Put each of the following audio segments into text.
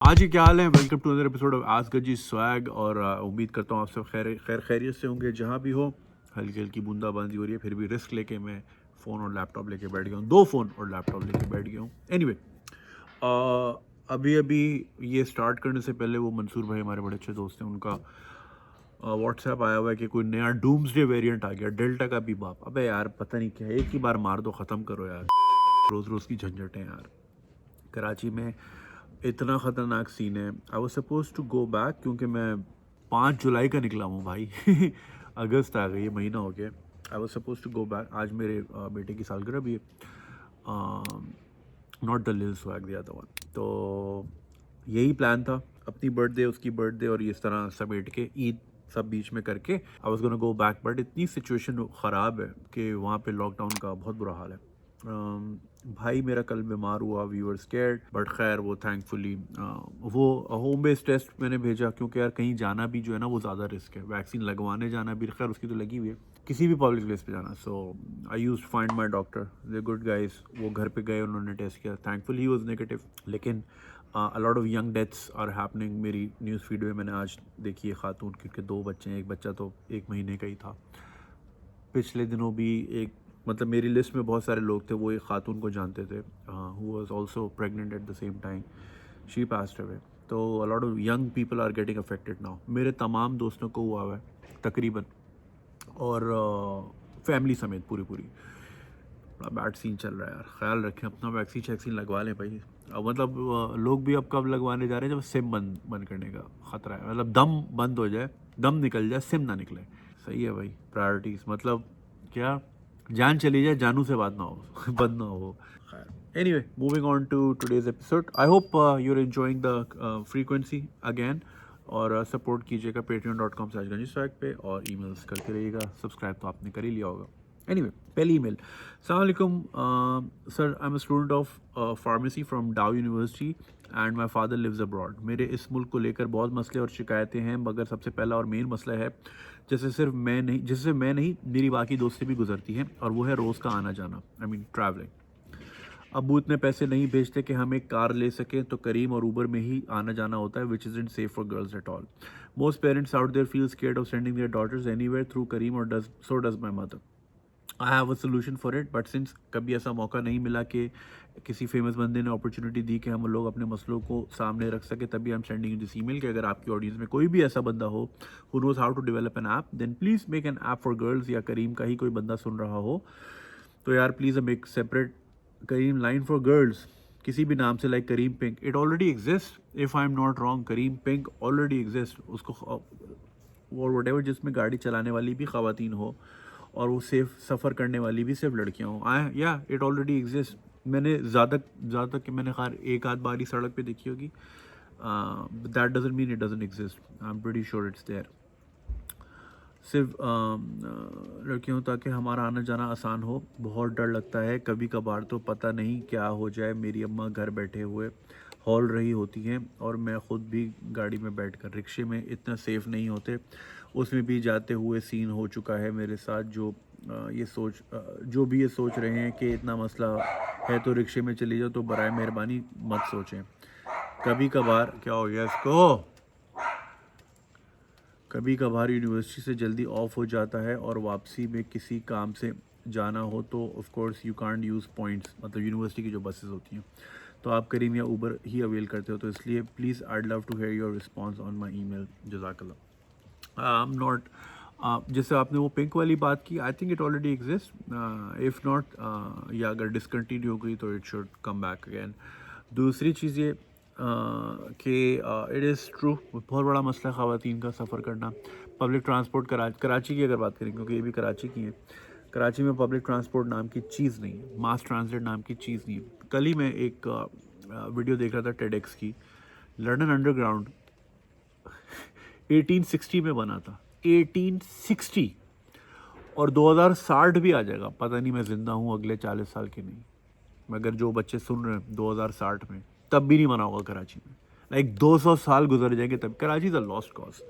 आज ही क्या हाल है। Welcome to other episode of ask Ganji swag. और उम्मीद करता हूँ आप सब खैर खैरियत से होंगे जहाँ भी हो। हल्की हल्की बूंदाबांदी हो रही है, फिर भी रिस्क लेके मैं फ़ोन और लैपटॉप लेके बैठ गया हूँ। 2 फ़ोन और लैपटॉप लेके बैठ गया हूँ। एनीवे, अभी अभी ये स्टार्ट करने से पहले वो मंसूर भाई हमारे बड़े अच्छे दोस्त हैं, उनका व्हाट्सएप आया हुआ है कि कोई नया डूम्सडे वेरिएंट आ गया, डेल्टा का भी बाप। अबे यार पता नहीं क्या है, एक ही बार मार दो, ख़त्म करो यार, रोज़ रोज़ की झंझटें यार। कराची में इतना ख़तरनाक सीन है। I was suppose to go back क्योंकि मैं 5 जुलाई का निकला हूँ भाई। अगस्त आ गई, ये महीना हो गया। I was suppose to go back, आज मेरे बेटे की सालगिरह भी है। Not the lil swag, the other one. तो यही प्लान था, अपनी बर्थडे, उसकी बर्थडे और इस तरह समेट के ईद सब बीच में करके I was gonna go back, but इतनी सिचुएशन ख़राब है कि वहाँ पे लॉकडाउन का बहुत बुरा हाल है। भाई मेरा कल बीमार हुआ, वी वर स्कैर्ड, बट खैर वो थैंकफुली वो होम बेस्ड टेस्ट मैंने भेजा, क्योंकि यार कहीं जाना भी जो है ना वो ज़्यादा रिस्क है। वैक्सीन लगवाने जाना भी, खैर उसकी तो लगी हुई है, किसी भी पब्लिक प्लेस पे जाना। So I use find my doctor, they good guys. वो घर पे गए, उन्होंने टेस्ट किया, थैंकफुली ही वॉज नेगेटिव। लेकिन a lot of young deaths are happening. मेरी न्यूज़ फीड में मैंने आज देखी है खातून, क्योंकि 2 बच्चे हैं, एक बच्चा तो 1 महीने का ही था। पिछले दिनों भी एक, मतलब मेरी लिस्ट में बहुत सारे लोग थे, वो एक खातून को जानते थे, who was also pregnant at the same time, she passed away. तो a lot of young people are getting affected now. मेरे तमाम दोस्तों को हुआ हुआ है तकरीबन, और फैमिली समेत पूरी पूरी। बड़ा बैड सीन चल रहा है यार। ख्याल रखें अपना, वैक्सीन शैक्सीन लगवा लें भाई। मतलब लोग भी अब कब लगवाने जा रहे हैं, जब सिम बंद करने का ख़तरा है, मतलब दम बंद हो जाए, दम निकल जाए, सिम ना निकले। सही है भाई, प्रायोरिटीज़ मतलब क्या, जान चली जाए, जानू से बात ना हो, बंद ना हो। खैर, anyway, moving on to today's episode. I hope you are enjoying the frequency again. और सपोर्ट कीजिएगा patreon.com/गंजीस्वैग पे, और ईमेल्स करते रहिएगा। सब्सक्राइब तो आपने कर ही लिया होगा। एनीवे, पहली email. Assalamualaikum, sir. I'm a student of pharmacy from Dow University and my father lives abroad. मेरे इस मुल्क को लेकर बहुत मसले और शिकायतें हैं, मगर सबसे पहला और मेन मसला है जिससे मैं नहीं मेरी बाकी दोस्तें भी गुजरती हैं, और वो है रोज़ का आना जाना, आई मीन ट्रैवलिंग। अब्बू इतने पैसे नहीं भेजते कि हम एक कार ले सकें, तो करीम और ऊबर में ही आना जाना होता है, which is safe for girls at all. Most parents out there feel scared of sending their daughters anywhere through Careem, और does my mother. I have a solution for it, but since कभी ऐसा मौका नहीं मिला कि किसी famous बंदे ने अपॉर्चुनिटी दी कि हम लोग अपने मसलों को सामने रख सके, तभी हम सेंडिंग यू दिस ईमेल कि अगर आपकी ऑडियंस में कोई भी ऐसा बंदा हो who knows how to develop an app, then please make an app for girls, या करीम का ही कोई बंदा सुन रहा हो तो यार please make separate Careem line for girls, किसी भी नाम से, like Careem pink. It already exist, if I am not wrong, Careem pink already exist. उसको और वट एवर, जिसमें गाड़ी चलाने वाली भी ख़वातीन हो और वो सेफ सफ़र करने वाली भी सिर्फ लड़कियाँ हों। आई या इट ऑलरेडी एग्जिस्ट। मैंने ज़्यादा कि मैंने खैर एक आध बार ही सड़क पे देखी होगी। That doesn't mean it doesn't exist, I am pretty sure it's there. सिर्फ लड़कियों, ताकि हमारा आना जाना आसान हो। बहुत डर लगता है कभी कभार, तो पता नहीं क्या हो जाए। मेरी अम्मा घर बैठे हुए हॉल रही होती हैं, और मैं ख़ुद भी गाड़ी में बैठकर, रिक्शे में इतना सेफ़ नहीं होते, उसमें भी जाते हुए सीन हो चुका है मेरे साथ। जो भी ये सोच रहे हैं कि इतना मसला है तो रिक्शे में चली जाओ, तो बराए मेहरबानी मत सोचें। कभी कभार क्या हो गया इसको, कभी कभार यूनिवर्सिटी से जल्दी ऑफ हो जाता है, और वापसी में किसी काम से जाना हो तो of course you can't use points, मतलब यूनिवर्सिटी की जो बसेस होती हैं, तो आप करीम या ऊबर ही अवेल करते हो। तो इसलिए please I'd love to hear your response on my email, जज़ाकल्लाह। आई एम नॉट, जैसे आपने वो पिंक वाली बात की, I think it already exist. If not, या अगर डिसकंटिन्यू हो गई तो it should come back again. दूसरी चीज़ ये कि इट इज़ ट्रू, बहुत बड़ा मसला है ख़वातीन का सफ़र करना। पब्लिक ट्रांसपोर्ट, कराची की अगर बात करें, क्योंकि ये भी कराची की है, कराची में पब्लिक ट्रांसपोर्ट नाम की चीज़ नहीं है, मास ट्रांसलेट नाम की चीज़ नहीं है। कल ही मैं एक वीडियो देख रहा था टेडेक्स की, लंदन अंडरग्राउंड 1860 में बना था, 1860, और 2060 भी आ जाएगा, पता नहीं मैं ज़िंदा हूँ अगले 40 साल के नहीं, मगर जो बच्चे सुन रहे हैं 2060 में, तब भी नहीं बना होगा कराची में। लाइक 200 साल गुजर जाएंगे तब। Karachi is a lost cause.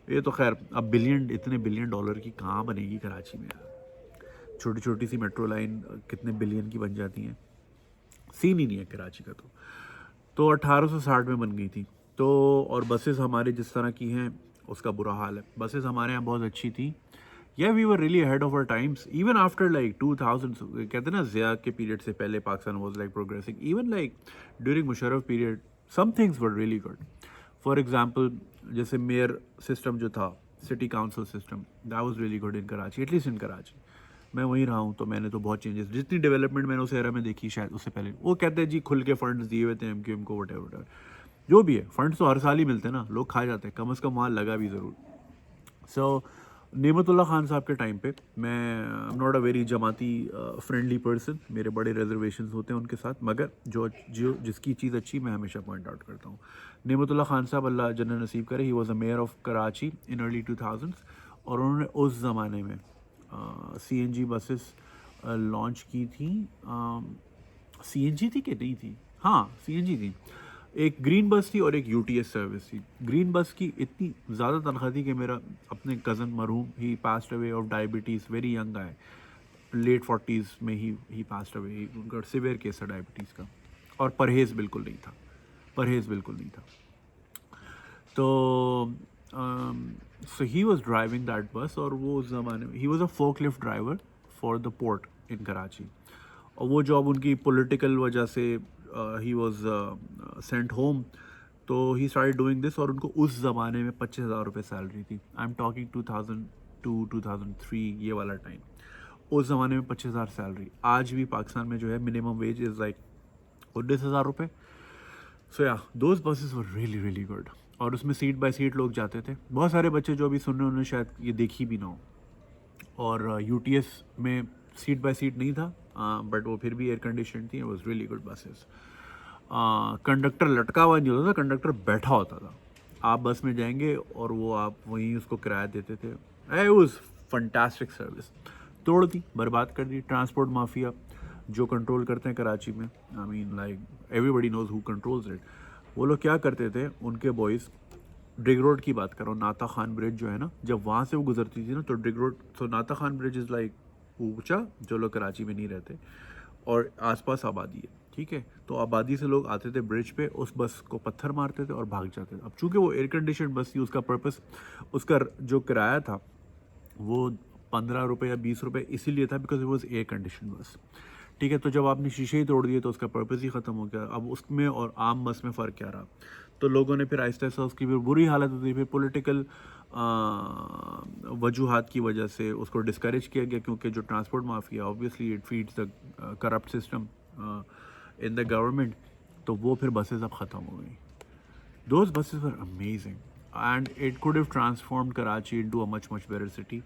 ये तो खैर, अब इतने बिलियन डॉलर की कहाँ बनेगी कराची में यार। छोटी छोटी सी मेट्रो लाइन कितने बिलियन की बन जाती हैं, सीन ही नहीं है कराची का। तो तो 1860 में बन गई थी। तो और बसेस हमारे जिस तरह की हैं उसका बुरा हाल है। बसेस हमारे यहाँ बहुत अच्छी थी। या we were really ahead of our times even after like 2000, कहते हैं ना ज़िया के पीरियड से पहले Pakistan was like progressing, even like during Musharraf period some things were really good. For example जैसे मेयर सिस्टम जो था, city council system, that was really good in Karachi, at least in Karachi. मैं वहीं रहा हूँ तो मैंने तो बहुत चेंजेस, जितनी डेवलपमेंट मैंने उस एरा में देखी शायद उससे पहले। वो कहते हैं जी खुल के फंड्स दिए हुए थे एमक्यूएम को, वट एवर जो भी है, फंड्स तो हर साल ही मिलते हैं ना, लोग खा जाते हैं, कम अज़ कम वहाँ लगा भी ज़रूर। सो नेमतुल्ला खान साहब के टाइम पे, मैं आई एम नॉट अ वेरी जमाती फ्रेंडली पर्सन, मेरे बड़े रिजर्वेशंस होते हैं उनके साथ, मगर जो जो जिसकी चीज़ अच्छी मैं हमेशा पॉइंट आउट करता हूँ। नेमतुल्ला खान साहब अल्लाह जन्नत नसीब करे, ही was a mayor of Karachi in early 2000s, और उन्होंने उस ज़माने में CNG बसेस लॉन्च की थी। CNG थी कि नहीं थी, हाँ CNG थी। एक ग्रीन बस थी और एक UTS सर्विस थी। ग्रीन बस की इतनी ज़्यादा तनख्वाह थी कि मेरा अपने कज़न मरहूम, he passed away of diabetes, very young guy, late 40s में ही पास्ट अवे, उनका सिवियर केस है डायबिटीज़ का, और परहेज़ बिल्कुल नहीं था, परहेज़ बिल्कुल नहीं था। तो so he was driving that bus, और वो उस ज़माने में he was a forklift driver for the port in Karachi. और वो जॉब उनकी पॉलिटिकल वजह से ही वॉज सेंट होम, तो ही स्टार्टेड डूइंग दिस, और उनको उस ज़माने में 25,000 रुपये सैलरी थी। आई एम टॉकिंग 2002 2003 ये वाला टाइम। उस ज़माने में 25,000 सैलरी, आज भी पाकिस्तान में जो है मिनिमम वेज इज़ लाइक 19,000 रुपये। सो या those buses were really really good, और उसमें सीट बाय सीट लोग जाते थे। बहुत सारे बच्चे जो अभी सुन रहे हैं उन्होंने शायद ये देखी भी ना हो। और UTS में सीट बाय सीट नहीं था, बट वो फिर भी एयर कंडीशन थी, was really good buses. Conductor लटका हुआ नहीं होता था, कंडक्टर बैठा होता था। आप बस में जाएंगे और वो आप वहीं उसको किराया देते थे। It was fantastic service. तोड़ दी, बर्बाद कर दी ट्रांसपोर्ट माफिया जो कंट्रोल करते हैं कराची में। I mean like everybody knows who controls it. वो लोग क्या करते थे, उनके बॉयज़, ड्रिग रोड की बात करो, नाता खान ब्रिज जो है ना, जब वहाँ से वो गुजरती थी ना, तो ड्रिग रोड, तो नाता खान ब्रिज इज़ लाइक ऊंचा, जो लोग कराची में नहीं रहते, और आसपास आबादी है, ठीक है। तो आबादी से लोग आते थे ब्रिज पे, उस बस को पत्थर मारते थे और भाग जाते थे। अब चूंकि वो एयर कंडीशन बस थी, उसका पर्पस, उसका जो किराया था वो 15 रुपये या 20 रुपये इसीलिए था because it was air condition बस, ठीक है। तो जब आपने शीशे ही तोड़ दिए तो उसका पर्पस ही ख़त्म हो गया। अब उसमें और आम बस में फ़र्क क्या रहा? तो लोगों ने फिर आहिस्ता आहिस्ता, उसकी फिर बुरी हालत होती, फिर पॉलिटिकल वजूहात की वजह से उसको डिस्करेज किया गया, क्योंकि जो transport mafia, obviously it feeds the corrupt system in the government, तो वो फिर बसेस अब ख़त्म हो गई। Those buses were amazing and it could have transformed Karachi into a much much better city.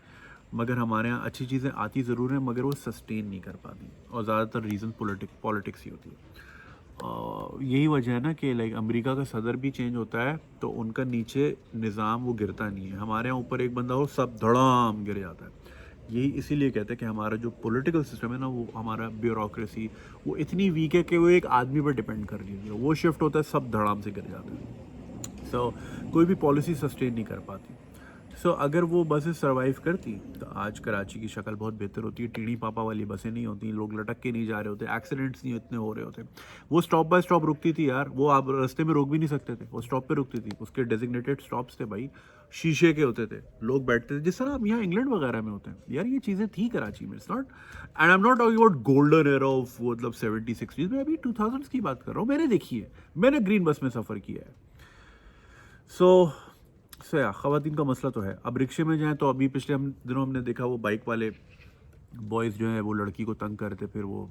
मगर हमारे यहाँ अच्छी चीज़ें आती ज़रूर हैं, मगर वो सस्टेन नहीं कर पाती, और ज़्यादातर रीज़न पॉलिटिक्स ही होती है। यही वजह है ना कि लाइक अमेरिका का सदर भी चेंज होता है तो उनका नीचे निज़ाम वो गिरता नहीं है। हमारे यहाँ ऊपर एक बंदा हो, सब धड़ाम गिर जाता है। यही इसीलिए कहते हैं कि हमारा जो पॉलिटिकल सिस्टम है ना, वो हमारा ब्यूरोक्रेसी वो इतनी वीक है कि वो एक आदमी पर डिपेंड कर रही है, वो शिफ्ट होता है, सब धड़ाम से गिर जाता है। सो कोई भी पॉलिसी सस्टेन नहीं कर पाती। सो अगर वो बसें सर्वाइव करती तो आज कराची की शक्ल बहुत बेहतर होती है। टीढ़ी पापा वाली बसें नहीं होती, लोग लटक के नहीं जा रहे होते, एक्सीडेंट्स नहीं इतने हो रहे होते। वो स्टॉप बाय स्टॉप रुकती थी यार, वो आप रास्ते में रोक भी नहीं सकते थे, वो स्टॉप पे रुकती थी, उसके डेजिग्नेटेड स्टॉप्स थे भाई, शीशे के होते थे, लोग बैठते थे जिस तरह आप यहाँ इंग्लैंड वगैरह में होते हैं। यार ये चीज़ें थी कराची में। It's not, and I am not talking about golden era of मतलब 70-60s में, अभी 2000s की बात कर रहा हूँ। मैंने देखी है, मैंने ग्रीन बस में सफ़र किया है। सो या ख़वातीन का मसला तो है। अब रिक्शे में जाएं तो अभी पिछले दिनों हमने देखा वो बाइक वाले बॉयज़ जो है वो लड़की को तंग करते, फिर वो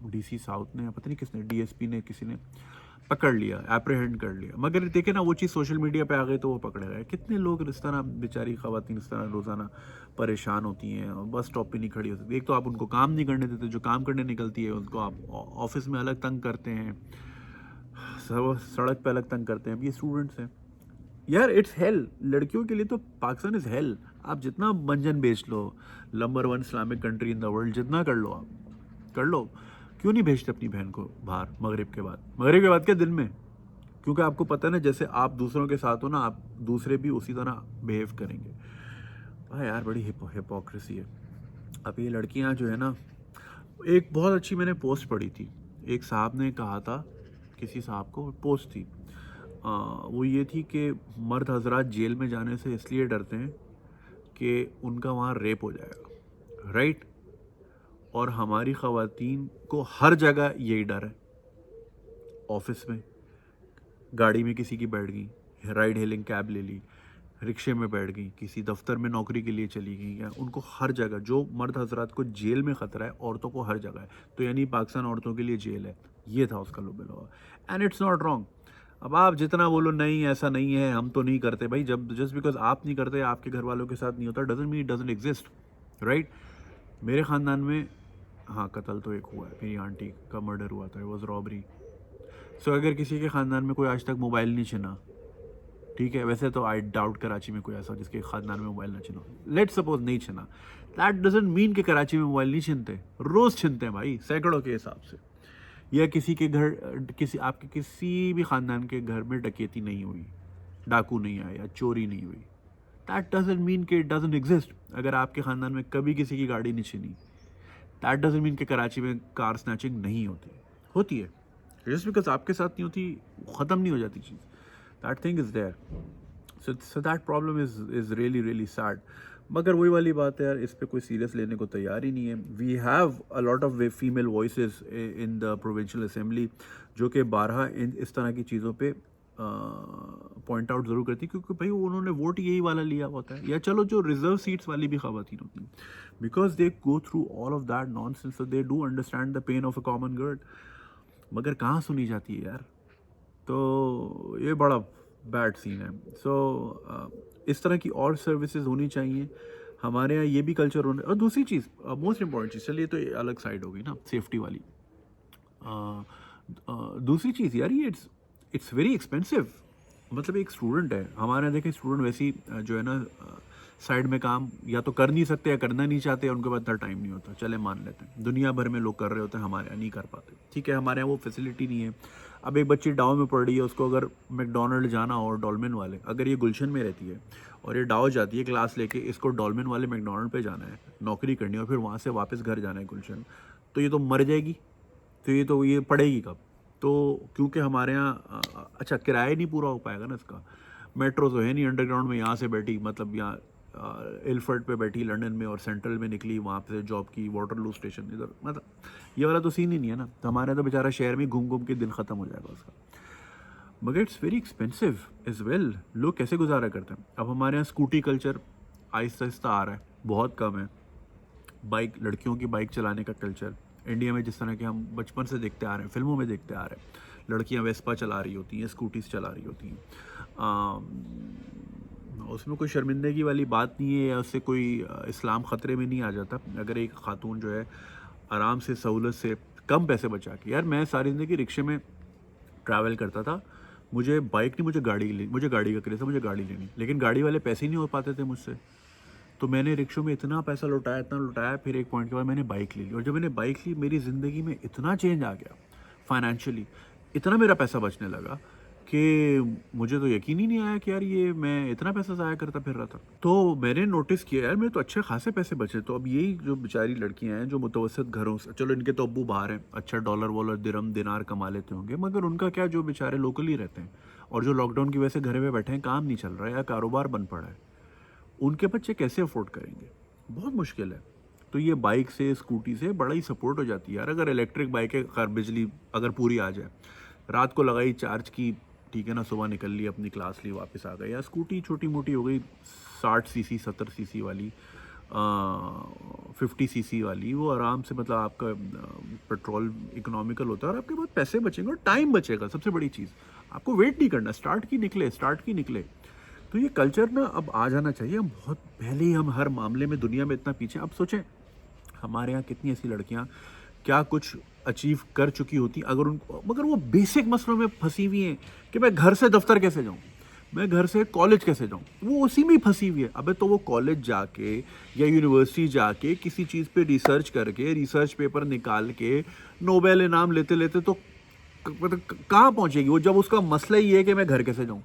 DC साउथ ने, पता नहीं किसने, DSP ने, किसी ने पकड़ लिया, एप्रीहेंड कर लिया। मगर देखे ना वो चीज़ सोशल मीडिया पे आ गई तो वो पकड़े गए। कितने लोग इस तरह, बेचारी ख़वातीन इस तरह रोज़ाना परेशान होती हैं, बस स्टॉप पे नहीं खड़ी हो सकती। एक तो आप उनको काम नहीं करने देते, जो काम करने निकलती है उनको आप ऑफिस में अलग तंग करते हैं, सड़क पे अलग तंग करते हैं। अब ये स्टूडेंट्स हैं यार, इट्स हेल। लड़कियों के लिए तो पाकिस्तान इज़ हेल। आप जितना मंजन बेच लो, number 1 Islamic country in the world, जितना कर लो आप कर लो, क्यों नहीं भेजते अपनी बहन को बाहर मगरिब के बाद? मगरिब के बाद क्या, दिन में? क्योंकि आपको पता है ना, जैसे आप दूसरों के साथ हो ना, आप दूसरे भी उसी तरह बिहेव करेंगे। हाँ यार, बड़ी हिपोक्रेसी है। अब ये लड़कियां जो है ना, एक बहुत अच्छी मैंने पोस्ट पढ़ी थी, एक साहब ने कहा था किसी साहब को पोस्ट थी, वो ये थी कि मर्द हजरात जेल में जाने से इसलिए डरते हैं कि उनका वहाँ रेप हो जाएगा, राइट। और हमारी ख़वातीन को हर जगह यही डर है। ऑफिस में गाड़ी में किसी की बैठ गई, राइड हेलिंग कैब ले ली, रिक्शे में बैठ गई, किसी दफ्तर में नौकरी के लिए चली गई, या उनको हर जगह, जो मर्द हजरात को जेल में ख़तरा है औरतों को हर जगह है। तो यानी पाकिस्तान औरतों के लिए जेल है, ये था उसका लुबेलो। And it's not wrong. अब आप जितना बोलो नहीं ऐसा नहीं है, हम तो नहीं करते, भाई जब जस्ट बिकॉज आप नहीं करते, आपके घर वालों के साथ नहीं होता, doesn't mean it doesn't exist, right. मेरे ख़ानदान में हाँ कत्ल तो एक हुआ है, मेरी आंटी का मर्डर हुआ था, इट वॉज रॉबरी। सो अगर किसी के ख़ानदान में कोई आज तक मोबाइल नहीं छिना, ठीक है, वैसे तो आई डाउट कराची में कोई ऐसा जिसके ख़ानदान में मोबाइल ना छिना, लेट सपोज नहीं छिना, दैट डजंट मीन कि कराची में मोबाइल नहीं छिनते, रोज़ छिनते हैं भाई, सैकड़ों के हिसाब से। या किसी के घर, किसी आपके किसी भी ख़ानदान के घर में डकैती नहीं हुई, डाकू नहीं आया, चोरी नहीं हुई, दैट डजंट मीन कि इट डजंट एग्जिस्ट। अगर आपके ख़ानदान में कभी किसी की गाड़ी नहीं छिनी, दैट डजंट मीन कि कराची में कार स्नैचिंग नहीं होती है। जस्ट बिकॉज आपके साथ नहीं होती ख़त्म नहीं हो जाती चीज़, that thing is there. So that problem is really really sad. मगर वही वाली बात है यार, इस पे कोई सीरियस लेने को तैयार ही नहीं है। We have a lot of female voices in the provincial assembly जो कि बारहा इस तरह की चीज़ों पे पॉइंट आउट ज़रूर करती, क्योंकि भाई उन्होंने वोट यही वाला लिया होता है, या चलो जो रिजर्व सीट्स वाली भी ख़वातीन होती हैं, because they go through all of that nonsense, so they do understand the pain of a common girl. मगर कहाँ सुनी जाती है यार, तो ये बड़ा बैड सीन है। सो इस तरह की और सर्विसेज होनी चाहिए हमारे यहाँ, ये भी कल्चर होना। और दूसरी चीज़, मोस्ट इंपॉर्टेंट चीज़, चलिए तो ये अलग साइड होगी ना, सेफ्टी वाली। दूसरी चीज़ यार, ये इट्स वेरी एक्सपेंसिव। मतलब एक स्टूडेंट है हमारे यहाँ, देखें स्टूडेंट वैसी जो है ना साइड में काम या तो कर नहीं सकते या करना नहीं चाहते, उनके पास इतना टाइम नहीं होता, चले मान लेते हैं। दुनिया भर में लोग कर रहे होते हैं, हमारे यहाँ नहीं कर पाते, ठीक है, हमारे यहाँ वो फैसिलिटी नहीं है। अब एक बच्ची डाव में पढ़ रही है, उसको अगर मैकडोनल्ड जाना हो, डॉल्मेन वाले, अगर ये गुलशन में रहती है और ये डाव जाती है क्लास लेके, इसको डॉल्मेन वाले मैकडोनल्ड पे जाना है, नौकरी करनी है, और फिर वहाँ से वापस घर जाना है गुलशन, तो ये तो मर जाएगी। तो ये पढ़ेगी कब? तो क्योंकि हमारे यहाँ अच्छा किराया नहीं पूरा हो पाएगा ना इसका। मेट्रो तो है नहीं अंडरग्राउंड में, यहाँ से बैठी, मतलब यहाँ इल्फर्ड पे बैठी लंदन में, और सेंट्रल में निकली, वहाँ पे जॉब की वाटरलू स्टेशन इधर, मतलब ये वाला तो सीन ही नहीं है ना। तो हमारे यहाँ तो बेचारा शहर में घूम घूम के दिन ख़त्म हो जाएगा उसका। मगर it's very expensive as well. लोग कैसे गुजारा करते हैं? अब हमारे यहाँ स्कूटी कल्चर आहिस्ता आहिस्ता आ रहा है, बहुत कम है। बाइक, लड़कियों की बाइक चलाने का कल्चर इंडिया में जिस तरह के हम बचपन से देखते आ रहे हैं, फिल्मों में देखते आ रहे हैं, लड़कियां वेस्पा चला रही होती हैं, स्कूटीज चला रही होती हैं, उसमें कोई शर्मिंदगी वाली बात नहीं है, या उससे कोई इस्लाम ख़तरे में नहीं आ जाता अगर एक खातून जो है आराम से सहूलत से कम पैसे बचा के। यार मैं सारी ज़िंदगी रिक्शे में ट्रैवल करता था, मुझे बाइक नहीं, मुझे गाड़ी का क्रेज़ था, मुझे गाड़ी लेनी, लेकिन गाड़ी वाले पैसे नहीं हो पाते थे मुझसे। तो मैंने रिक्शों में इतना पैसा लुटाया, फिर एक पॉइंट के बाद मैंने बाइक ले ली, और जब मैंने बाइक ली मेरी ज़िंदगी में इतना चेंज आ गया फाइनेंशियली, इतना मेरा पैसा बचने लगा कि मुझे तो यकीन ही नहीं आया कि यार ये मैं इतना पैसा ज़ाया करता फिर रहा था। तो मैंने नोटिस किया यार मेरे तो अच्छे खासे पैसे बचे। तो अब यही जो बेचारी लड़कियां हैं जो मुतवसत घरों से, चलो इनके तो अब्बू बाहर हैं, अच्छा डॉलर वॉलर दिरहम दिनार कमा लेते होंगे, मगर उनका क्या, जो बेचारे लोकल ही रहते हैं और जो लॉकडाउन की वजह से घर में बैठे हैं, काम नहीं चल रहा है या कारोबार बंद पड़ा है, उनके बच्चे कैसे अफोर्ड करेंगे? बहुत मुश्किल है। तो ये बाइक से, स्कूटी से बड़ा ही सपोर्ट हो जाती है यार। अगर इलेक्ट्रिक बाइक है, खैर बिजली अगर पूरी आ जाए, रात को लगाई चार्ज की, ठीक है ना, सुबह निकल ली, अपनी क्लास ली, वापस आ गए। या स्कूटी छोटी मोटी हो गई, 60 सीसी 70 सीसी वाली, 50 सीसी वाली, वो आराम से, मतलब आपका पेट्रोल इकोनॉमिकल होता है और आपके पास पैसे बचेंगे और टाइम बचेगा। सबसे बड़ी चीज़, आपको वेट नहीं करना, स्टार्ट की निकले। तो ये कल्चर ना अब आ जाना चाहिए। हम बहुत पहले ही, हम हर मामले में दुनिया में इतना पीछे। अब सोचें हमारे यहाँ कितनी ऐसी लड़कियाँ क्या कुछ अचीव कर चुकी होती अगर उनको, मगर वो बेसिक मसलों में फंसी हुई हैं कि मैं घर से दफ्तर कैसे जाऊँ, मैं घर से कॉलेज कैसे जाऊँ, वो उसी में ही फंसी हुई है। अबे तो वो कॉलेज जाके या यूनिवर्सिटी जाके किसी चीज़ पे रिसर्च करके, रिसर्च पेपर निकाल के नोबेल इनाम लेते लेते तो मतलब कहाँ पहुँचेगी वो, जब उसका मसला ही है कि मैं घर कैसे जाऊँ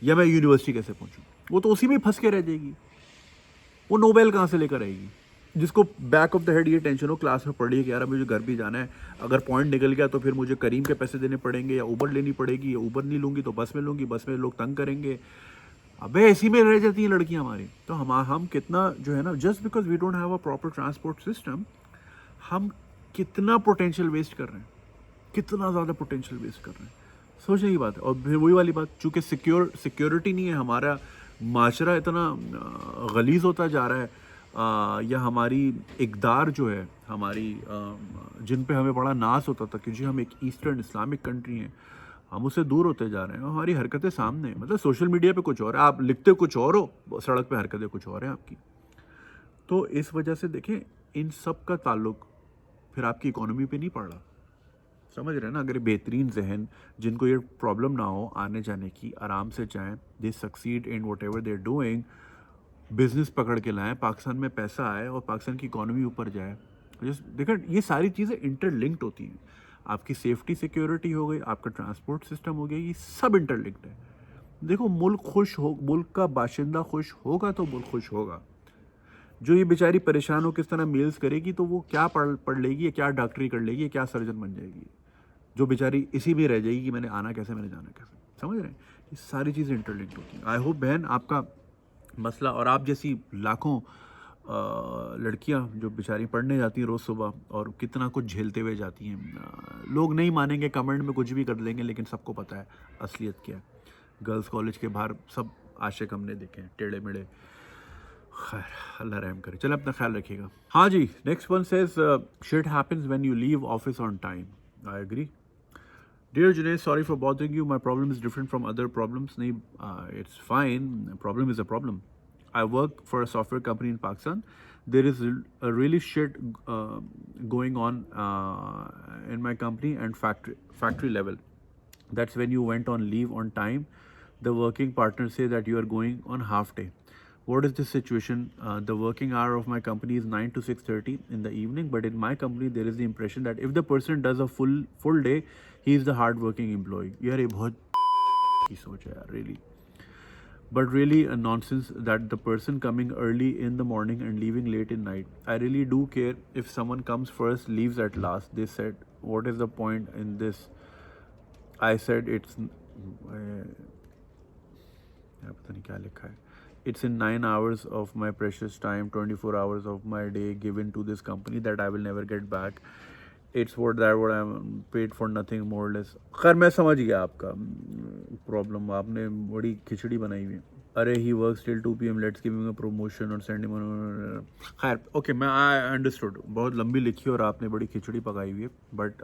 या मैं यूनिवर्सिटी कैसे पहुँचूँ, वो तो उसी में फंस के रह जाएगी। वो नोबेल कहाँ से लेकर आएगी? जिसको बैक ऑफ द हेड ये टेंशन हो क्लास में पढ़ी है कि यार मुझे घर भी जाना है, अगर पॉइंट निकल गया तो फिर मुझे करीम के पैसे देने पड़ेंगे, या ऊबर लेनी पड़ेगी, या ऊबर नहीं लूँगी तो बस में लूँगी, बस में लोग तंग करेंगे। अबे ऐसी में रह जाती हैं लड़कियां हमारी। तो हम कितना जो है ना, just because we don't have a proper transport system, हम कितना पोटेंशियल वेस्ट कर रहे हैं, कितना ज़्यादा पोटेंशियल वेस्ट कर रहे हैं, सोचने की बात है। और फिर वही वाली बात, चूँकि सिक्योरिटी नहीं है, हमारा माशरा इतना गलीज़ होता जा रहा है, या हमारी इक़दार जो है हमारी, जिन पे हमें बड़ा नाज होता था कि जी हम एक ईस्टर्न इस्लामिक कंट्री हैं, हम उससे दूर होते जा रहे हैं। हमारी हरकतें सामने हैं, मतलब सोशल मीडिया पे कुछ और है, आप लिखते कुछ और हो, सड़क पे हरकतें कुछ और हैं आपकी। तो इस वजह से देखें, इन सब का ताल्लुक फिर आपकी इकोनॉमी पे नहीं पड़ रहा, समझ रहे हैं ना। अगर बेहतरीन जहन जिनको ये प्रॉब्लम ना हो आने जाने की, आराम से जाएं, दे succeed in what ever they doing, business पकड़ के लाएं, पाकिस्तान में पैसा आए और पाकिस्तान की इकोनॉमी ऊपर जाए। देखो ये सारी चीज़ें इंटरलिंक्ड होती हैं, आपकी सेफ्टी सिक्योरिटी हो गई, आपका ट्रांसपोर्ट सिस्टम हो गया, ये सब इंटरलिंक्ड है। देखो मुल्क खुश हो, मुल्क का बाशिंदा खुश होगा तो मुल्क खुश होगा। जो ये बेचारी परेशान हो किस तरह मेल्स करेगी, तो वो क्या पढ़ लेगी, या क्या डॉक्टरी कर लेगी, या क्या सर्जन बन जाएगी, जो बेचारी इसी में रह जाएगी कि मैंने आना कैसे, मैंने जाना कैसे। समझ रहे हैं, ये सारी चीज़ें इंटरलिंक्ड होती हैं। आई होप बहन आपका मसला, और आप जैसी लाखों लड़कियां जो बेचारी पढ़ने जाती हैं रोज़ सुबह और कितना कुछ झेलते हुए जाती हैं, लोग नहीं मानेंगे, कमेंट में कुछ भी कर देंगे, लेकिन सबको पता है असलियत क्या है। गर्ल्स कॉलेज के बाहर सब आशिक हमने देखे हैं, टेढ़े मेढ़े। खैर, अल्लाह रहम करे। चलो अपना ख्याल रखिएगा। हाँ जी, next one says shit happens when you leave office on time. I agree. Dear Junaid, sorry for bothering you. My problem is different from other problems. Nahi, it's fine. Problem is a problem. I work for a software company in Pakistan. There is a really shit going on in my company and factory level. That's when you went on leave on time. The working partners say that you are going on half day. What is the situation? The working hour of my company is 9 to 6:30 in the evening, but in my company there is the impression that if the person does a full day, he is the hard working employee. यार ये बहुत की सोच है यार, really. But really a nonsense that the person coming early in the morning and leaving late in night. I really do care if someone comes first, leaves at last. They said, what is the point in this? I said it's पता नहीं क्या लिखा है. It's in 9 hours of my precious time, 24 hours of my day given to this company that I will never get back. It's what I'm paid for nothing more or less. खैर मैं समझ गया आपका प्रॉब्लम, आपने बड़ी खिचड़ी बनाई हुई है। अरे he works till 2 PM, let's give him a promotion और सेंड हिम। खैर ओके, मैं आई अंडरस्टूड, बहुत लंबी लिखी और आपने बड़ी खिचड़ी पकाई हुई है। बट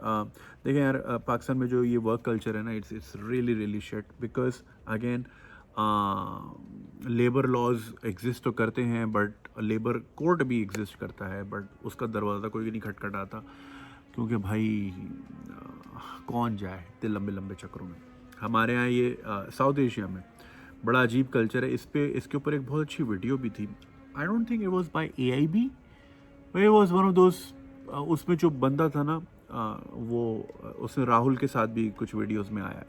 देखें यार, पाकिस्तान में जो ये वर्क कल्चर है ना, it's really really shit, because again labour laws exist तो करते हैं, बट लेबर कोर्ट भी एग्जिस्ट करता है, बट उसका दरवाज़ा कोई भी नहीं खटखटाता, क्योंकि भाई कौन जाए इतने लंबे लंबे चक्रों में। हमारे यहाँ ये साउथ एशिया में बड़ा अजीब कल्चर है। इसके ऊपर एक बहुत अच्छी वीडियो भी थी। I don't think it was by AIB, but it was one of those. उसमें जो बंदा था ना, वो उसने राहुल के साथ भी कुछ वीडियोस में आया,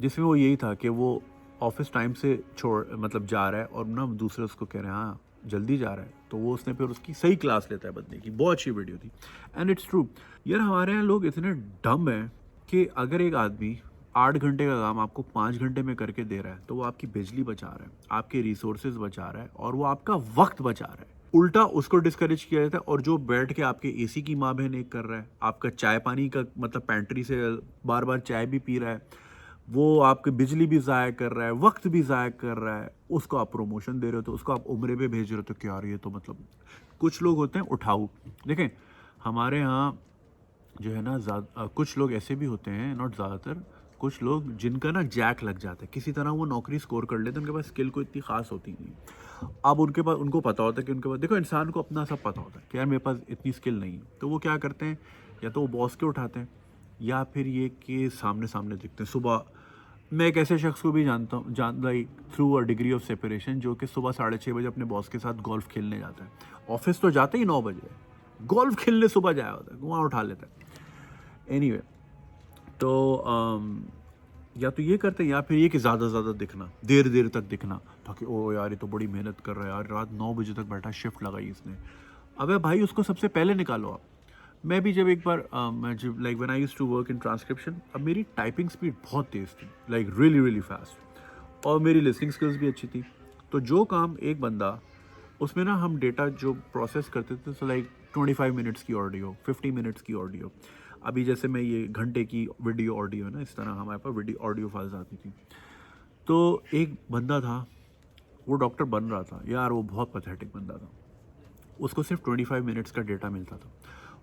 जिसमें वो यही था कि वो ऑफिस टाइम से मतलब जा रहा है, और ना दूसरे उसको कह रहे हैं हाँ जल्दी जा रहा है, तो वो उसने फिर उसकी सही क्लास लेता है बंदे की। बहुत अच्छी वीडियो थी, एंड इट्स ट्रू यार। हमारे यहाँ लोग इतने डम हैं कि अगर एक आदमी 8 घंटे का काम आपको 5 घंटे में करके दे रहा है, तो वो आपकी बिजली बचा रहा है, आपके रिसोर्सेज बचा रहा है, और वो आपका वक्त बचा रहा है। उल्टा उसको डिस्करेज किया जाता है, और जो बैठ के आपके AC की माँ बहन एक कर रहा है, आपका चाय पानी का मतलब पेंट्री से बार बार चाय भी पी रहा है, वो आपकी बिजली भी ज़ाया कर रहा है, वक्त भी ज़ाया कर रहा है, उसको आप प्रमोशन दे रहे हो, तो उसको आप उम्रे पे भेज रहे हो, तो क्या रही है। तो मतलब कुछ लोग होते हैं उठाऊ। देखें हमारे यहाँ जो है ना, कुछ लोग ऐसे भी होते हैं, नॉट ज़्यादातर, कुछ लोग जिनका ना जैक लग जाता है, किसी तरह वो नौकरी स्कोर कर लेते हैं, उनके पास स्किल कोई इतनी ख़ास होती नहीं। अब उनको पता होता है कि उनके पास, देखो इंसान को अपना सब पता होता है कि यार मेरे पास इतनी स्किल नहीं है, तो वो क्या करते हैं, या तो वो बॉस के उठाते हैं, या फिर ये कि सामने सामने दिखते हैं। सुबह मैं एक ऐसे शख्स को भी जानता हूँ, like through a degree of separation, जो कि सुबह 6:30 बजे अपने बॉस के साथ गोल्फ खेलने जाता है। ऑफिस तो जाते ही 9 बजे, गोल्फ खेलने सुबह जाया होता है, वहाँ उठा लेता है। एनीवे, तो या तो ये करते हैं या फिर ये कि ज़्यादा से ज़्यादा दिखना, देर देर तक दिखना, ताकि ओ यार ये तो बड़ी मेहनत कर रहा है यार, रात 9 बजे तक बैठा, शिफ्ट लगाई इसने। अबे भाई उसको सबसे पहले निकालो आप। मैं भी जब एक बार मैं जब like when I used to work in transcription, अब मेरी टाइपिंग स्पीड बहुत तेज़ थी, लाइक रियली रियली फास्ट, और मेरी लिसनिंग स्किल्स भी अच्छी थी। तो जो काम एक बंदा, उसमें ना हम डेटा जो प्रोसेस करते थे, तो लाइक 25 मिनट्स की ऑडियो, 50 मिनट्स की ऑडियो, अभी जैसे मैं ये घंटे की वीडियो ऑडियो है ना, इस तरह हमारे पास वीडियो ऑडियो फाइल्स आती थी। तो एक बंदा था, वो डॉक्टर बन रहा था यार, वो बहुत पैथेटिक बंदा था। उसको सिर्फ 25 मिनट्स का डेटा मिलता था,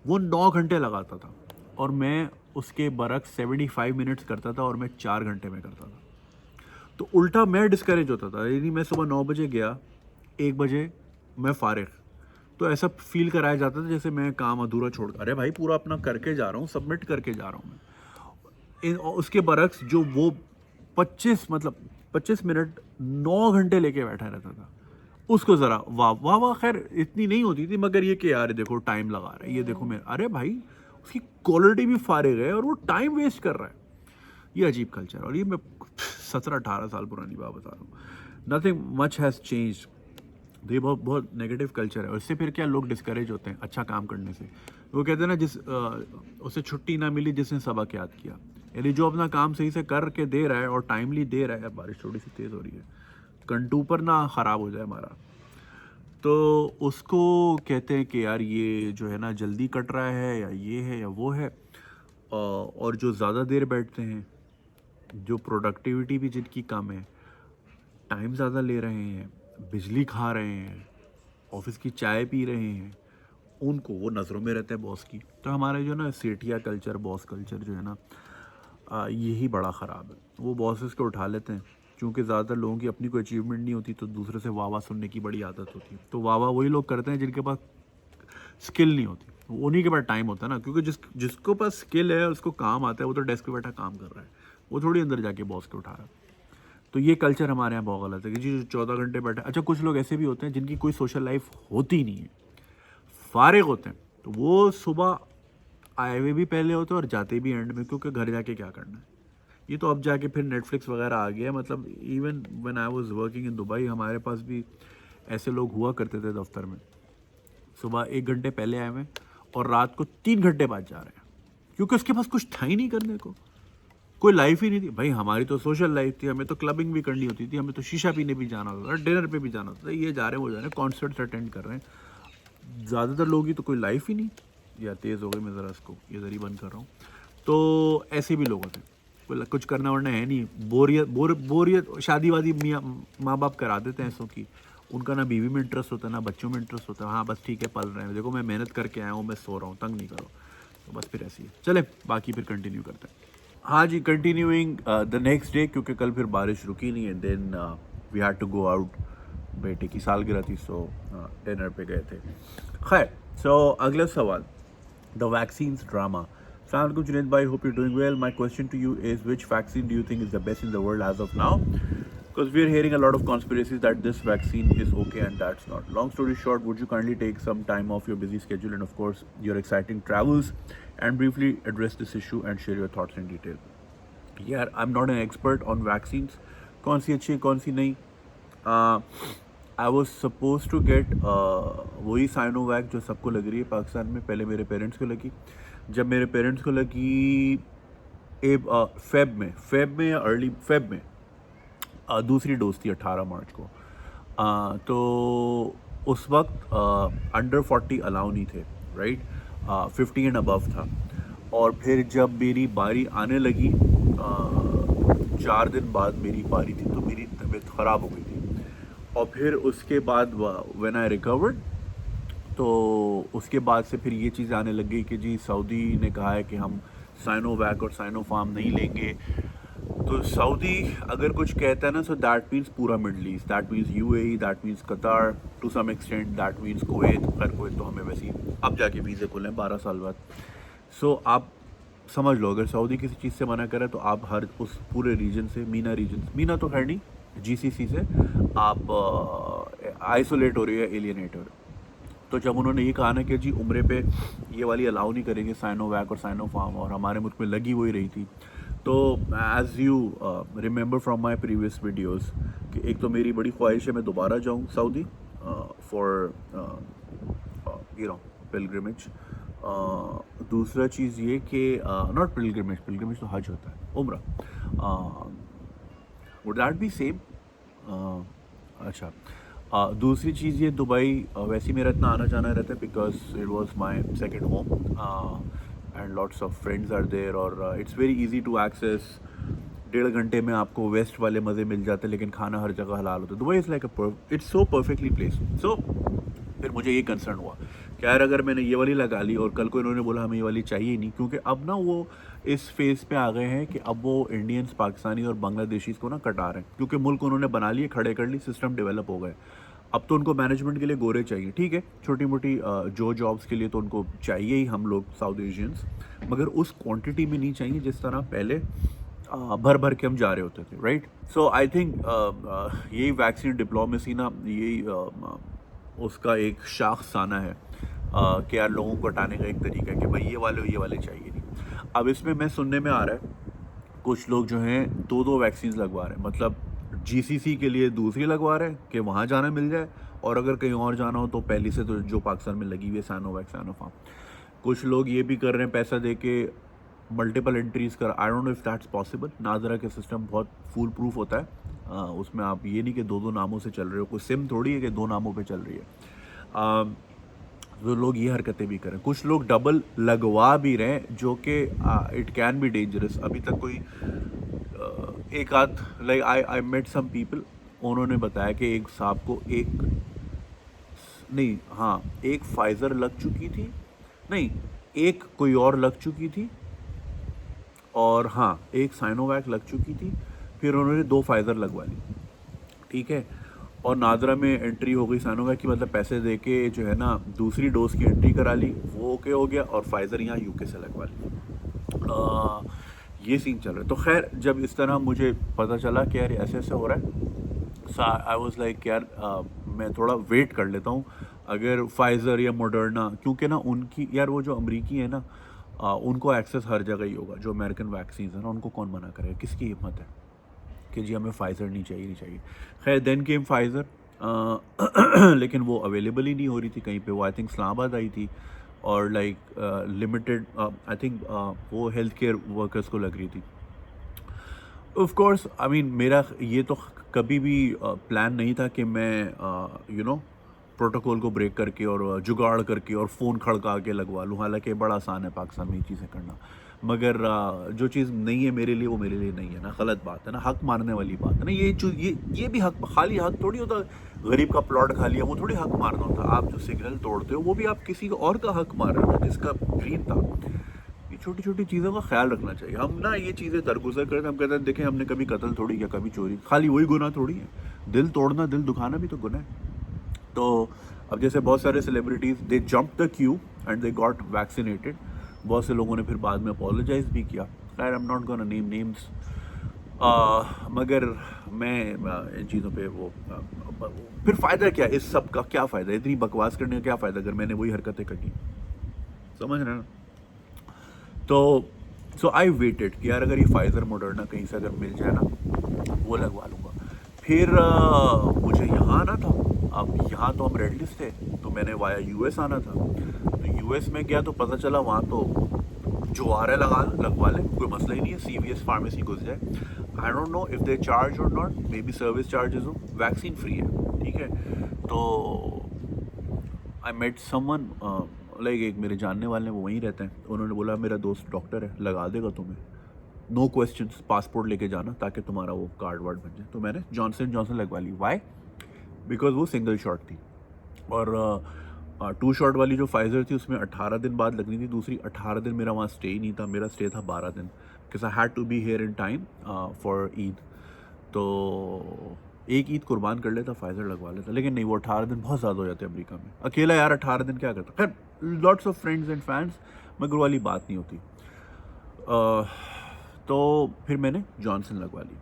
वो 9 घंटे लगाता था, और मैं उसके बरक्स 75 मिनट्स करता था और मैं 4 घंटे में करता था। तो उल्टा मैं डिस्करेज होता था, यानी मैं सुबह 9 बजे गया, 1 बजे मैं फारिग, तो ऐसा फील कराया जाता था जैसे मैं काम अधूरा छोड़, अरे भाई पूरा अपना करके जा रहा हूँ, सबमिट करके जा रहा हूँ मैं। उसके बरक्स जो वो 25 मिनट 9 घंटे लेके बैठा रहता था, उसको ज़रा वाह वाह वाह, खैर इतनी नहीं होती थी, मगर ये कि यार देखो टाइम लगा रहा है, ये देखो मैं, अरे भाई उसकी क्वालिटी भी फारिग है और वो टाइम वेस्ट कर रहा है। ये अजीब कल्चर, और ये मैं 17-18 साल पुरानी बात बता रहा हूँ। Nothing much has change. ये बहुत बहुत नेगेटिव कल्चर है, और इससे फिर क्या, लोग डिस्करेज होते हैं अच्छा काम करने से। वो कहते हैं ना, उसे छुट्टी ना मिली जिसने सबक याद किया। यानी जो अपना काम सही से करके दे रहा है और टाइमली दे रहा है, बारिश थोड़ी सी तेज़ हो रही है, कंटूपर ना ख़राब हो जाए हमारा, तो उसको कहते हैं कि यार ये जो है ना जल्दी कट रहा है, या ये है या वो है। और जो ज़्यादा देर बैठते हैं, जो प्रोडक्टिविटी भी जिनकी कम है, टाइम ज़्यादा ले रहे हैं, बिजली खा रहे हैं, ऑफिस की चाय पी रहे हैं, उनको वो नज़रों में रहता है बॉस की। तो हमारे जो ना सेठिया कल्चर, बॉस कल्चर जो है ना, यही बड़ा ख़राब है। वो बॉसेस को उठा लेते हैं, क्योंकि ज़्यादातर लोगों की अपनी कोई अचीवमेंट नहीं होती, तो दूसरे से वाह वाह सुनने की बड़ी आदत होती है। तो वाह वाह वही लोग करते हैं जिनके पास स्किल नहीं होती, उन्हीं के पास टाइम होता है ना, क्योंकि जिसको पास स्किल है, उसको काम आता है, वो तो डेस्क पे बैठा काम कर रहा है, वो थोड़ी अंदर जाके बॉस को उठा रहा है। तो ये कल्चर हमारे यहाँ बहुत गलत है कि जी 14 घंटे बैठे। अच्छा, कुछ लोग ऐसे भी होते हैं जिनकी कोई सोशल लाइफ होती नहीं है, फारिग होते हैं, तो वो सुबह आए हुए भी पहले होते हैं और जाते भी एंड में, क्योंकि घर जाके क्या करना है। ये तो अब जाके फिर नेटफ्लिक्स वगैरह आ गया है। मतलब even when I was working in Dubai, हमारे पास भी ऐसे लोग हुआ करते थे दफ्तर में, सुबह 1 घंटे पहले आए हुए और रात को 3 घंटे बाद जा रहे हैं, क्योंकि उसके पास कुछ था ही नहीं करने को, कोई लाइफ ही नहीं थी। भाई हमारी तो सोशल लाइफ थी, हमें तो क्लबिंग भी करनी होती थी, हमें तो शीशा पीने भी जाना होता था, डिनर पे भी जाना होता था, ये जा रहे हैं वो जा रहे हैं, कॉन्सर्ट्स अटेंड कर रहे हैं। ज़्यादातर लोगों की तो कोई लाइफ ही नहीं। या तेज़ हो गई, मैं ज़रा इसको ये ज़रिए बंद कर रहा हूँ। तो ऐसे भी लोग होते हैं, कोई कुछ करना वरना है नहीं, बोरियत शादी वादी माँ बाप करा देते हैं ऐसों की, उनका ना बीवी में इंटरेस्ट होता है ना बच्चों में इंटरेस्ट होता है। हाँ बस ठीक है, पल रहे हैं, देखो मैं मेहनत करके आया हूँ, मैं सो रहा हूँ, तंग नहीं करो। तो बस फिर ऐसी है। चले बाकी फिर कंटिन्यू करते हैं। हाँ जी, कंटिन्यूइंग द नेक्स्ट डे, क्योंकि कल फिर बारिश रुकी नहीं है। Then we had to go out, बेटे की सालगिरह थी, सो डिनर पे गए थे। खैर, सो अगला सवाल, the vaccines drama. Assalamualaikum Junaid bhai, hope you're doing well. My question to you is, which vaccine do you think is the best in the world as of now? Because we're hearing a lot of conspiracies that this vaccine is okay and that's not. Long story short, would you kindly take some time off your busy schedule and of course your exciting travels and briefly address this issue and share your thoughts in detail? Yeah, I'm not an expert on vaccines. कौन सी अच्छी है कौन सी नहीं। I was suppose to get वही Sinovac जो सबको लग रही है पाकिस्तान में। पहले मेरे पेरेंट्स को लगी, जब मेरे पेरेंट्स को लगी फेब में या अर्ली फेब में दूसरी डोज थी 18 मार्च को। तो उस वक्त अंडर 40 अलाउ नहीं थे, राइट, 50 एंड अबव था। और फिर जब मेरी बारी आने लगी 4 दिन बाद मेरी बारी थी, तो मेरी तबीयत ख़राब हो गई थी। और फिर उसके बाद व्हेन आई रिकवर्ड, तो उसके बाद से फिर ये चीज़ आने लग गई कि जी सऊदी ने कहा है कि हम साइनोवैक और साइनोफार्म नहीं लेंगे। तो सऊदी अगर कुछ कहता है ना, सो दैट मीन्स पूरा middle east, that means UAE, that means Qatar, to some extent that means Kuwait. खैर कुवैत तो हमें वैसे ही अब जाके वीज़े खुले हैं 12 साल बाद। सो आप समझ लो, अगर सऊदी किसी चीज़ से मना करे तो आप हर उस पूरे रीजन से, मीना तो खैर नहीं, जीसीसी से आप आइसोलेट हो रही है, एलियनेट हो रहे हो। तो जब उन्होंने ये कहा ना कि जी उम्रे पे ये वाली अलाउ नहीं करेंगे साइनोवैक और साइनोफार्म, और हमारे मुल्क में लगी हुई रही थी, तो as you remember from my previous videos कि एक तो मेरी बड़ी ख्वाहिश है मैं दोबारा जाऊँ Saudi for you know pilgrimage. दूसरा चीज़ ये कि नॉट पिलग्रिमेज, पिलग्रिमेज तो हज होता है, उम्रा। Would that B same? अच्छा। दूसरी चीज़ ये दुबई वैसे ही मेरा इतना आना जाना रहता है because it was my second home and lots of friends are there और it's very easy to access. 1.5 घंटे में आपको वेस्ट वाले मज़े मिल जाते हैं, लेकिन खाना हर जगह हलाल होता है। Dubai is like it's so perfectly place. So फिर मुझे ये कंसर्न हुआ कि यार अगर मैंने ये वाली लगा ली और कल को इन्होंने बोला हमें ये वाली चाहिए ही नहीं, क्योंकि अब ना वो इस फेज़ पे आ गए हैं कि अब वो इंडियंस, पाकिस्तानी और बांग्लादेशीज़ को ना कटा रहे हैं, क्योंकि मुल्क उन्होंने बना लिए, खड़े कर ली, सिस्टम डेवलप हो गए। अब तो उनको मैनेजमेंट के लिए गोरे चाहिए, ठीक है, छोटी मोटी जो जॉब्स के लिए तो उनको चाहिए ही हम लोग साउथ एशियंस, मगर उस क्वांटिटी में नहीं चाहिए जिस तरह पहले भर भर के हम जा रहे होते थे, राइट। सो आई थिंक यही वैक्सीन डिप्लोमेसी ना, यही उसका एक शाखसाना है कि यार लोगों को हटाने का एक तरीका है कि भाई ये वाले चाहिए नहीं। अब इसमें मैं सुनने में आ रहा है कुछ लोग जो हैं 2-2 वैक्सीन लगवा रहे हैं, मतलब जीसीसी के लिए दूसरी लगवा रहे हैं कि वहाँ जाना मिल जाए, और अगर कहीं और जाना हो तो पहले से तो जो पाकिस्तान में लगी हुई है सैनोवैक, सैनोफार्म। कुछ लोग ये भी कर रहे हैं पैसा दे के मल्टीपल एंट्रीज कर। I don't know if that's possible. नाजरा के सिस्टम बहुत फूल प्रूफ होता है, उसमें आप ये नहीं कि 2-2 नामों से चल रहे हो, कोई सिम थोड़ी है कि 2 नामों पे चल रही है। तो लोग ये हरकतें भी करें, कुछ लोग डबल लगवा भी रहे हैं, जो कि इट कैन बी डेंजरस। अभी तक कोई एक आध like I met some people, उन्होंने बताया कि एक साहब को एक फाइज़र लग चुकी थी, नहीं एक कोई और लग चुकी थी, और हाँ एक साइनोवैक लग चुकी थी, फिर उन्होंने 2 फाइज़र लगवा ली, ठीक है, और नादरा में एंट्री हो गई साइनोवैक की, मतलब पैसे दे के जो है ना दूसरी डोज की एंट्री करा ली, वो ओके हो गया, और फाइज़र यहाँ यूके से लगवा ली। ये सीन चल रहा है। तो खैर जब इस तरह मुझे पता चला कि यार ऐसे ऐसे हो रहा है, आई वाज लाइक यार मैं थोड़ा वेट कर लेता हूँ, अगर फाइज़र या मॉडर्ना, क्योंकि ना उनकी यार वो जो अमरीकी है ना, उनको एक्सेस हर जगह ही होगा। जो अमेरिकन वैक्सीन है ना, उनको कौन मना करेगा, किसकी हिम्मत है कि जी हमें फ़ाइज़र नहीं चाहिए। खैर देन केम फ़ाइज़र लेकिन वो अवेलेबल ही नहीं हो रही थी कहीं पे। वो आई थिंक इस्लामाबाद आई थी, और लाइक लिमिटेड आई थिंक वो हेल्थ केयर वर्कर्स को लग रही थी। ऑफ कोर्स आई मीन मेरा ये तो कभी भी प्लान नहीं था कि मैं यू नो प्रोटोकॉल को ब्रेक करके और जुगाड़ करके और फ़ोन खड़का के लगवा लूँ। हालांकि बड़ा आसान है पाकिस्तान में ये चीज़ें करना, मगर जो चीज़ नहीं है मेरे लिए वो मेरे लिए नहीं है ना, गलत बात है ना, हक मारने वाली बात है ना। ये भी हक, खाली हक थोड़ी होता, गरीब का प्लॉट खा लिया वो थोड़ी हक मारना होता। आप जो सिग्नल तोड़ते हो वो भी आप किसी और का हक मार रहे हो जिसका ग्रीन था। ये छोटी छोटी चीज़ों का ख्याल रखना चाहिए। हम ना ये चीज़ें दरगुजर करते, हम कहते हैं देखें हमने कभी कत्ल थोड़ी किया, कभी चोरी, खाली वही गुनाह थोड़ी है, दिल तोड़ना, दिल दुखाना भी तो गुनाह है। तो अब जैसे बहुत सारे celebrities they jump the Q and they got vaccinated, बहुत से लोगों ने फिर बाद में अपोलोजाइज भी किया। खैर आई am not gonna name names, मगर मैं इन चीज़ों पे वो फिर फ़ायदा क्या, इस सब का क्या फ़ायदा, इतनी बकवास करने का क्या फ़ायदा अगर मैंने वही हरकतें करनी, समझ रहे हैं ना। तो सो आई वेटेड कि यार अगर ये फाइज़र मॉडर्ना कहीं से अगर मिल जाए ना वो लगवा लूँगा। फिर मुझे यहाँ आना था। अब यहाँ तो हम रेड लिस्ट थे, तो मैंने वाया यूएस आना था। तो यूएस में गया तो पता चला वहाँ तो जो आ रहा है लगवा ले, कोई मसला ही नहीं है, सीवीएस फार्मेसी घुस जाए। I don't know if they charge और not, maybe service charges हो, वैक्सीन फ्री है, ठीक है। तो आई मेट समवन लाइक एक मेरे जानने वाले हैं, वो वहीं रहते हैं, उन्होंने बोला मेरा दोस्त डॉक्टर है, लगा देगा तुम्हें, नो क्वेश्चंस, पासपोर्ट लेके जाना ताकि तुम्हारा वो कार्ड वार्ड बन जाए। तो मैंने जॉनसन लगवा ली। वाई? बिकॉज वो सिंगल शॉट थी, और 2 शॉट वाली जो फाइज़र थी उसमें 18 दिन बाद लगनी थी, दूसरी 18 दिन मेरा वहाँ स्टे ही नहीं था, मेरा स्टे था 12 दिन, because I had to be here in time for Eid. तो एक ईद कुर्बान कर लेता, फाइज़र लगवा लेता, लेकिन नहीं, वो 18 दिन बहुत ज़्यादा हो जाते अमेरिका में, अकेला यार 18 दिन क्या करता। खैर lots of friends and fans, मगर वाली बात नहीं होती। तो फिर मैंने जॉनसन लगवा ली,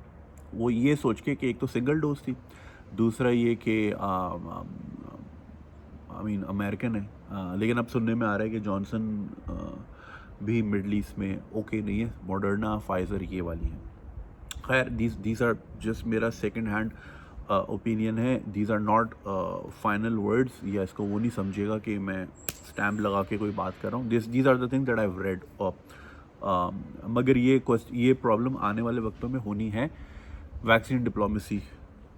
वो ये सोच के कि एक तो सिंगल डोज थी, दूसरा ये कि आई मीन अमेरिकन है, लेकिन अब सुनने में आ रहा है कि जॉनसन भी मिडल ईस्ट में ओके नहीं है। मॉडर्ना, फाइज़र, ये वाली हैं। खैर दीज आर जस्ट मेरा सेकंड हैंड ओपिनियन है, these are not final words, या इसको वो नहीं समझिएगा कि मैं स्टैम्प लगा के कोई बात कर रहा हूँ। These are the thing that I have read. मगर ये प्रॉब्लम आने वाले वक्तों में होनी है वैक्सीन डिप्लोमेसी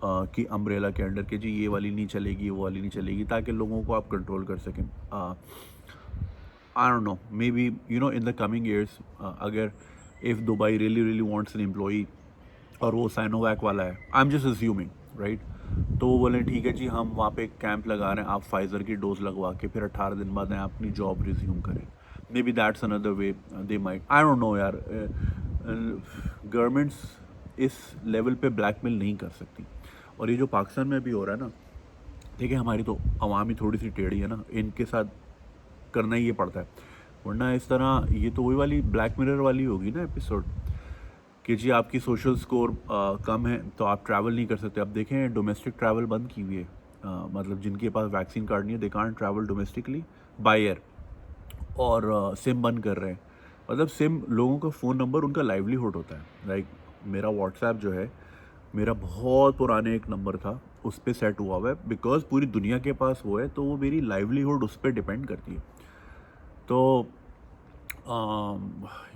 की अम्ब्रेला के अंडर, कि जी ये वाली नहीं चलेगी, वो वाली नहीं चलेगी, ताकि लोगों को आप कंट्रोल कर सकें। I don't know, maybe you know in the coming years अगर if Dubai really wants an employee और वो साइनोवैक वाला है, I am just assuming, right, तो वो बोले ठीक है जी हम वहाँ पे कैंप लगा रहे हैं, आप फाइज़र की डोज लगवा के फिर 18 दिन बाद आप अपनी जॉब रिज्यूम करें। May be that's another way they might, I don't no यार। गवर्नमेंट्स इस लेवल पे ब्लैकमेल नहीं कर सकती। और ये जो पाकिस्तान में भी हो रहा है ना, देखिए हमारी तो आवाम ही थोड़ी सी टेढ़ी है ना, इनके साथ करना ही ये पड़ता है, वरना इस तरह ये तो वही वाली ब्लैक मिरर वाली होगी ना एपिसोड, कि जी आपकी सोशल स्कोर कम है तो आप ट्रैवल नहीं कर सकते। अब देखें डोमेस्टिक ट्रैवल बंद की हुई है, मतलब जिनके पास वैक्सीन कार्ड नहीं है they can't travel domestically by air, और सिम बंद कर रहे हैं। मतलब सिम लोगों का फ़ोन नंबर उनका लाइवलीहुड होता है। लाइक मेरा व्हाट्सएप जो है, मेरा बहुत पुराने एक नंबर था, उस पर सेट हुआ हुआ है, बिकॉज पूरी दुनिया के पास वो है, तो वो मेरी लाइवलीहुड उस पर डिपेंड करती है। तो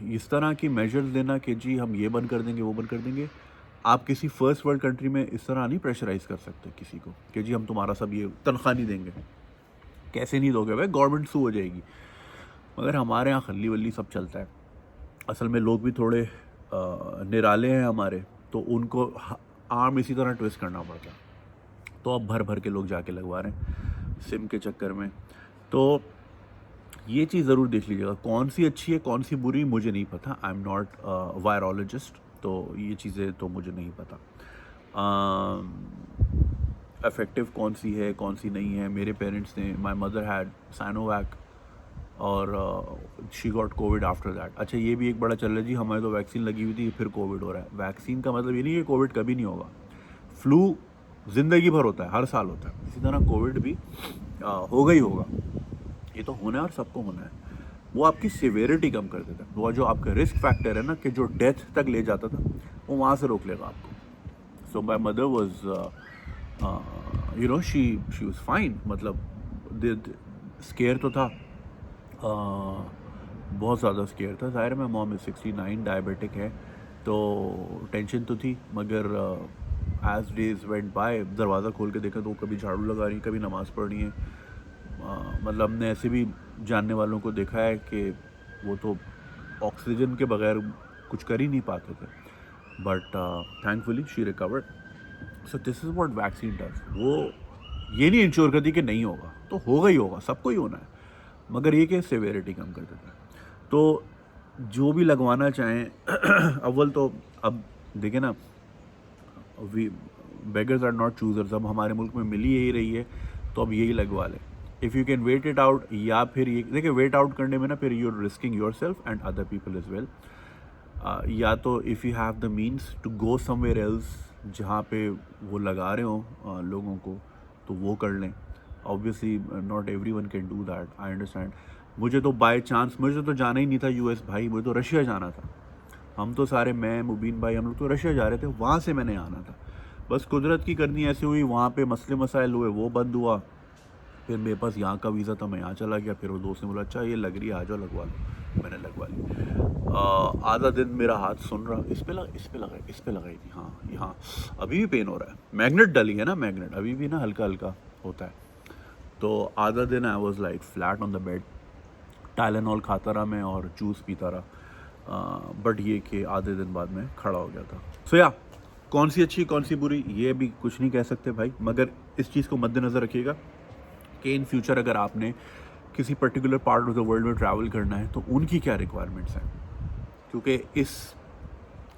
इस तरह की मेजर्स देना कि जी हम ये बंद कर देंगे, वो बंद कर देंगे, आप किसी फर्स्ट वर्ल्ड कंट्री में इस तरह नहीं प्रेशराइज कर सकते किसी को कि जी हम तुम्हारा सब ये तनख्वाह नहीं देंगे। कैसे नहीं दोगे भाई, गवर्नमेंट सू हो जाएगी। मगर हमारे यहाँ खल्ली वल्ली सब चलता है। असल में लोग भी थोड़े निराले हैं हमारे, तो उनको आर्म इसी तरह ट्विस्ट करना पड़ता है। तो अब भर भर के लोग जाके लगवा रहे हैं सिम के चक्कर में। तो ये चीज़ ज़रूर देख लीजिएगा, कौन सी अच्छी है कौन सी बुरी मुझे नहीं पता। आई एम नॉट वायरोलॉजिस्ट, तो ये चीज़ें तो मुझे नहीं पता इफ़ेक्टिव कौन सी है कौन सी नहीं है। मेरे पेरेंट्स ने, माय मदर हैड साइनोवैक और she got Covid after that. अच्छा ये भी एक बड़ा चल रहा है जी, हमारी तो वैक्सीन लगी हुई थी फिर कोविड हो रहा है। वैक्सीन का मतलब ये नहीं कि कोविड कभी नहीं होगा। फ्लू ज़िंदगी भर होता है, हर साल होता है, इसी तरह कोविड भी होगा ही होगा। ये तो होना है और सबको होना है। वो आपकी सिवेरिटी कम कर देता है, वो जो आपका रिस्क फैक्टर है ना कि जो डेथ तक ले जाता था, वो वहाँ से रोक लेगा आपको। So my mother was you know she was fine, मतलब स्केयर तो था, बहुत ज़्यादा स्केयर था। ज़ाहिर है, मैं मॉम 69 डायबिटिक है तो टेंशन तो थी, मगर एज डेज वेंट बाय, दरवाज़ा खोल के देखा तो वो कभी झाड़ू लगा रही, कभी नमाज़ पढ़ रही है। मतलब हमने ऐसे भी जानने वालों को देखा है कि वो तो ऑक्सीजन के बगैर कुछ कर ही नहीं पाते थे, but thankfully she recovered. So this is what vaccine does. वो ये नहीं इंश्योर करती कि नहीं होगा, तो होगा ही होगा, सबको ही होना है, मगर ये कि सेवेरिटी कम कर देता है। तो जो भी लगवाना चाहें अव्वल तो अब देखें ना, we beggars are not choosers, अब हमारे मुल्क में मिल ही यही रही है तो अब यही लगवा लें। If you can wait it out, या फिर ये देखिए वेट आउट करने में ना फिर you are risking yourself and other people is well. या तो if you have the means to go somewhere else जहाँ पे वो लगा रहे हो लोगों को, तो वो कर लें। Obviously not every one can do that, I understand. मुझे तो बाय चांस, मुझे तो जाना ही नहीं था यूएस भाई, मुझे तो रशिया जाना था। हम तो सारे, मैं मुबीन भाई, हम लोग तो रशिया जा रहे थे, वहाँ से मैंने आना था। बस कुदरत की करनी ऐसी हुई, वहाँ पे मसले मसाइल हुए, वो बंद हुआ। फिर मेरे पास यहाँ का वीज़ा था, मैं यहाँ चला गया। फिर वो दोस्त ने बोला अच्छा ये लग रही है, आ जाओ लगवा लो। मैंने लगवा ली। आधा दिन मेरा हाथ सुन रहा, इस पे लगाई थी, हाँ यहाँ अभी भी पेन हो रहा है। मैग्नेट डली है ना, मैग्नेट अभी भी ना हल्का हल्का होता है। तो आधा दिन I was like flat on the bed, Tylenol खाता रहा मैं और जूस पीता रहा। बट ये कि आधे दिन बाद मैं खड़ा हो गया था। सो या कौन सी अच्छी कौन सी बुरी ये भी कुछ नहीं कह सकते भाई, मगर इस चीज़ को मद्देनज़र रखिएगा कि इन फ्यूचर अगर आपने किसी particular part of the world में ट्रैवल करना है तो उनकी क्या रिक्वायरमेंट्स हैं, क्योंकि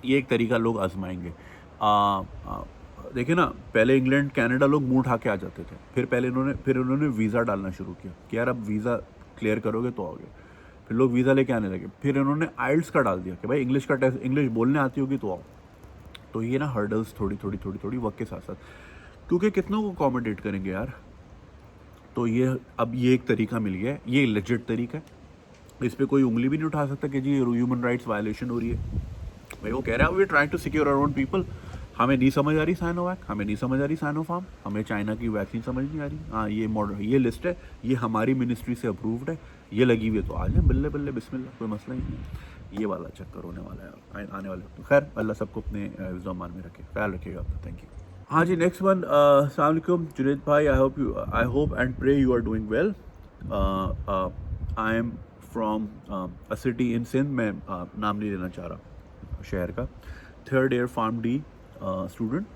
ये एक तरीका लोग आजमाएंगे। देखिए ना, पहले इंग्लैंड कनाडा लोग मुंह उठा के आ जाते थे, फिर उन्होंने वीज़ा डालना शुरू किया कि यार अब वीज़ा क्लियर करोगे तो आओगे। फिर लोग वीज़ा लेके आने लगे। फिर उन्होंने आइल्स का डाल दिया कि भाई इंग्लिश का टेस्ट, इंग्लिश बोलने आती होगी तो आओ। तो ये ना हर्डल्स थोड़ी वक्त के साथ साथ, क्योंकि कितनों को अकोमोडेट करेंगे यार। तो ये अब ये एक तरीका मिल गया है, ये लेजिट तरीका है। इस पे कोई उंगली भी नहीं उठा सकता कि जी ह्यूमन राइट्स वायलेशन हो रही है। भाई वो कह रहा है we trying to secure our own people. हमें नहीं समझ आ रही साइनोवैक, हमें नहीं समझ आ रही साइनोफार्म, हमें चाइना की वैक्सीन समझ नहीं आ रही। हाँ ये मॉडल, ये लिस्ट है, ये हमारी मिनिस्ट्री से अप्रूव्ड है, ये लगी हुई है, तो आ जाए बल्ले बल्ले बिस्मिल्लाह, कोई मसला ही नहीं। ये वाला चक्कर होने वाला है आने वाले वक्त में। खैर अल्लाह सबको अपने मान में रखे, ख्याल रखिएगा अपना। Thank you. हाँ जी, नेक्स्ट वन। अस्सलाम वालेकुम जुनैद भाई, I hope and pray you are doing well. I am from a city in Sindh. मैं नाम नहीं लेना चाह रहा शहर का। Third year pharm D student.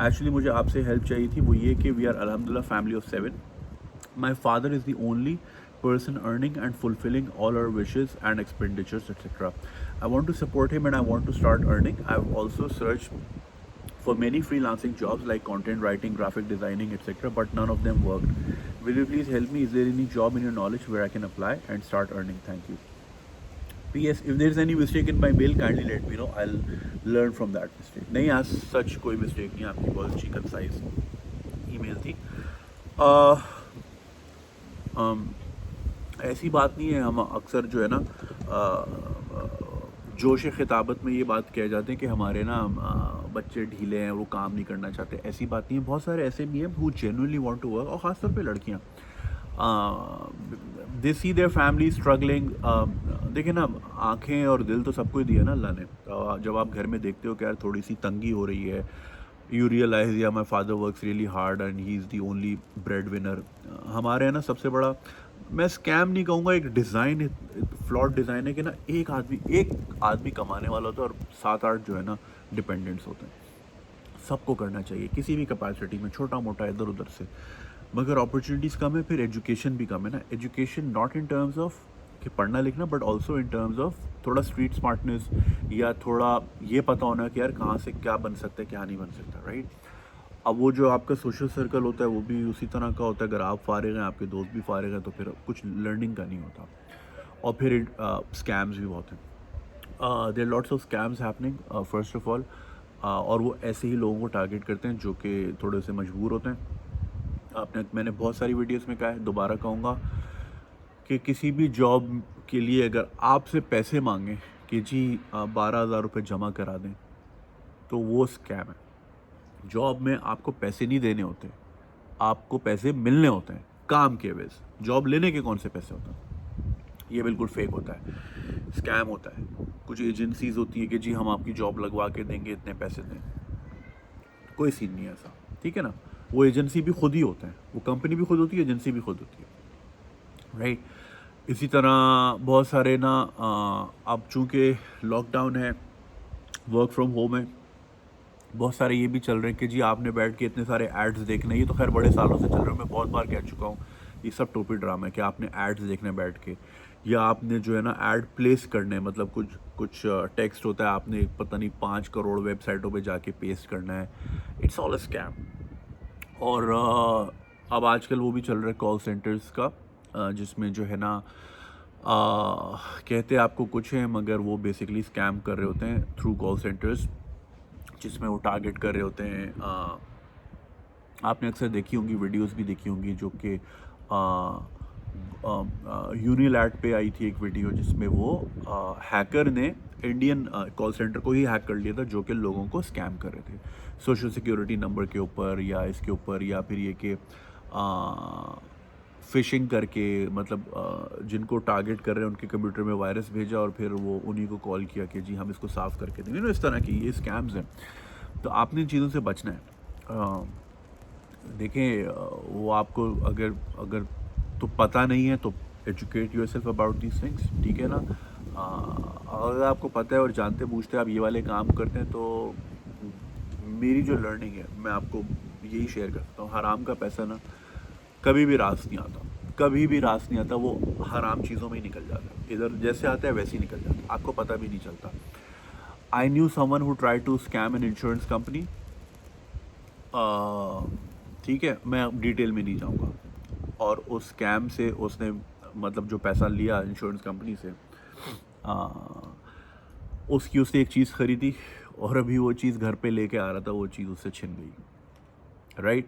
Actually मुझे आपसे हेल्प चाहिए थी, वो ये कि वी आर अल्हम्दुलिल्लाह family of 7। My father is the only person earning and fulfilling all our wishes and expenditures, etc. I want to support him and I want to start earning. I've also searched for many freelancing jobs like content writing, graphic designing, etc., but none of them worked. Will you please help me? Is there any job in your knowledge where I can apply and start earning? Thank you. P.S. If there is any mistake in my mail, kindly let me know. I'll learn from that mistake. नहीं, आज सच कोई mistake नहीं, आपकी बहुत अच्छी concise email थी। ऐसी बात नहीं है, हम अक्सर जो है ना जोश खिताबत में ये बात कह जाते हैं कि हमारे ना बच्चे ढीले हैं, वो काम नहीं करना चाहते। ऐसी बात नहीं है, बहुत सारे ऐसे भी हैं who genuinely want to work, और ख़ासतौर पे लड़कियाँ। They see their family struggling. देखिए ना, आँखें और दिल तो सबको ही दिया ना अल्लाह ने। तो जब आप घर में देखते हो कि यार थोड़ी सी तंगी हो रही है, यू रियलाइज या my father works really hard and he is the only bread winner. हमारे है ना सबसे बड़ा, मैं स्कैम नहीं कहूँगा, एक डिज़ाइन, फ्लॉड डिज़ाइन है कि ना एक आदमी कमाने वाला होता है और 7-8 जो है ना डिपेंडेंट्स होते हैं। सबको करना चाहिए किसी भी कैपेसिटी में, छोटा मोटा इधर उधर से, मगर अपॉर्चुनिटीज़ कम है। फिर एजुकेशन भी कम है ना। Education not in terms of कि पढ़ना लिखना, but also in terms of थोड़ा स्ट्रीट स्मार्टनेस, या थोड़ा ये पता होना कि यार कहाँ से क्या बन सकता है, क्या नहीं बन सकता, राइट। अब वो जो आपका सोशल सर्कल होता है वो भी उसी तरह का होता है। अगर आप फारिग हैं, आपके दोस्त भी फारिग हैं, तो फिर कुछ लर्निंग का नहीं होता। और फिर स्कैम्स भी बहुत हैं। There lots of scams happening first of all, और वो ऐसे ही लोगों को टारगेट करते हैं जो कि थोड़े से मजबूर होते हैं। मैंने बहुत सारी वीडियोस में कहा है, दोबारा कहूँगा कि किसी भी जॉब के लिए अगर आपसे पैसे मांगें कि जी 12,000 रुपये जमा करा दें, तो वो स्कैम है। जॉब में आपको पैसे नहीं देने होते, आपको पैसे मिलने होते हैं काम के एवज। जॉब लेने के कौन से पैसे होते हैं? ये बिल्कुल फेक होता है, स्कैम होता है। कुछ एजेंसीज होती है कि जी हम आपकी जॉब लगवा के देंगे, इतने पैसे दें। कोई सीन नहीं है ऐसा, ठीक है ना। वो एजेंसी भी खुद ही होता है, वो कंपनी भी खुद होती है, एजेंसी भी खुद होती है, राइट। इसी तरह बहुत सारे ना अब चूँकि लॉकडाउन है, वर्क फ्रॉम होम है, बहुत सारे ये भी चल रहे हैं कि जी आपने बैठ के इतने सारे एड्स देखने। ये तो खैर बड़े सालों से चल रहे हैं, मैं बहुत बार कह चुका हूँ, ये सब टोपी ड्रामा है कि आपने एड्स देखने बैठ के, या आपने जो है ना ऐड प्लेस करने, मतलब कुछ टेक्स्ट होता है, आपने पता नहीं 5 करोड़ वेबसाइटों पे जाके पेस्ट करना है। It's all a scam. और अब आजकल वो भी चल रहा है कॉल सेंटर्स का, जिसमें जो है ना कहते आपको कुछ है, मगर वो बेसिकली स्कैम कर रहे होते हैं थ्रू कॉल सेंटर्स, जिसमें वो टारगेट कर रहे होते हैं। आपने अक्सर देखी होंगी, वीडियोस भी देखी होंगी, जो कि यूनिलैट पे आई थी एक वीडियो, जिसमें वो हैकर ने इंडियन कॉल सेंटर को ही हैक कर लिया था, जो कि लोगों को स्कैम कर रहे थे सोशल सिक्योरिटी नंबर के ऊपर या इसके ऊपर, या फिर ये कि फिशिंग करके, मतलब जिनको टारगेट कर रहे हैं उनके कंप्यूटर में वायरस भेजा और फिर वो उन्हीं को कॉल किया कि जी हम इसको साफ़ करके देंगे ना। इस तरह की ये स्कैम्स हैं, तो आपने इन चीज़ों से बचना है। देखें, वो आपको अगर तो पता नहीं है तो educate yourself about these things, ठीक है ना। अगर आपको पता है और जानते बूझते आप ये वाले काम करते हैं, तो मेरी जो लर्निंग है मैं आपको यही शेयर करता हूँ। हराम का पैसा ना कभी भी रास नहीं आता, कभी भी रास नहीं आता, वो हराम चीज़ों में ही निकल जाता है। इधर जैसे आता है वैसे ही निकल जाता है, आपको पता भी नहीं चलता। I knew someone who try to scam an insurance company. ठीक है, मैं अब डिटेल में नहीं जाऊंगा। और उस स्कैम से उसने मतलब जो पैसा लिया इंश्योरेंस कंपनी से, उसकी उसने एक चीज़ ख़रीदी और अभी वो चीज़ घर पे लेके आ रहा था, वो चीज़ उससे छिन गई, राइट।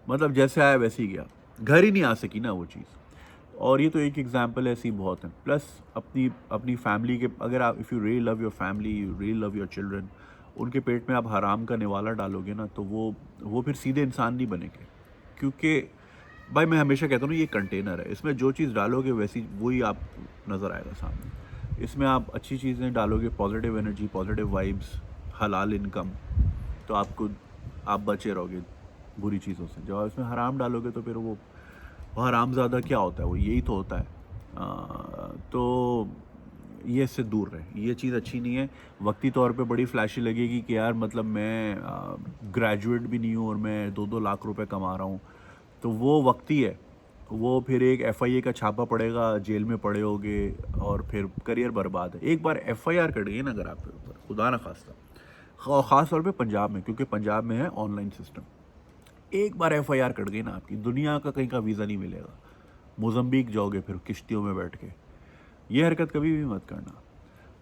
मतलब जैसे आया वैसे ही गया, घर ही नहीं आ सकी ना वो चीज़। और ये तो एक एग्जांपल ऐसी बहुत है। प्लस अपनी अपनी फैमिली के, अगर आप if you really love your family, you really love your children, उनके पेट में आप हराम का निवाला डालोगे ना, तो वो फिर सीधे इंसान नहीं बनेंगे। क्योंकि भाई मैं हमेशा कहता हूँ ना, ये कंटेनर है, इसमें जो चीज़ डालोगे वैसी वही आप नज़र आएगा सामने। इसमें आप अच्छी चीज़ें डालोगे, पॉजिटिव एनर्जी, पॉजिटिव वाइब्स, हलाल इनकम, तो आप बचे रहोगे बुरी चीज़ों से। जब आप इसमें हराम डालोगे तो फिर वो हरामज़ादा क्या होता है, वो यही तो होता है। तो ये इससे दूर रहे, ये चीज़ अच्छी नहीं है। वक्ती तौर पे बड़ी फ्लैशी लगेगी कि यार मतलब मैं ग्रेजुएट भी नहीं हूँ और मैं 2-2 लाख रुपए कमा रहा हूँ, तो वो वक्ती है। वो फिर एक एफआईए का छापा पड़ेगा, जेल में पड़े होगे और फिर करियर बर्बाद है। एक बार एफआईआर कट गई ना अगर आपके ऊपर, खुदा ना खास्ता, ख़ास तौर पे पंजाब में, क्योंकि पंजाब में है ऑनलाइन सिस्टम, एक बार एफआईआर कट गई ना आपकी, दुनिया का कहीं का वीज़ा नहीं मिलेगा। मोज़म्बिक जाओगे फिर किश्तियों में बैठ के। ये हरकत कभी भी मत करना।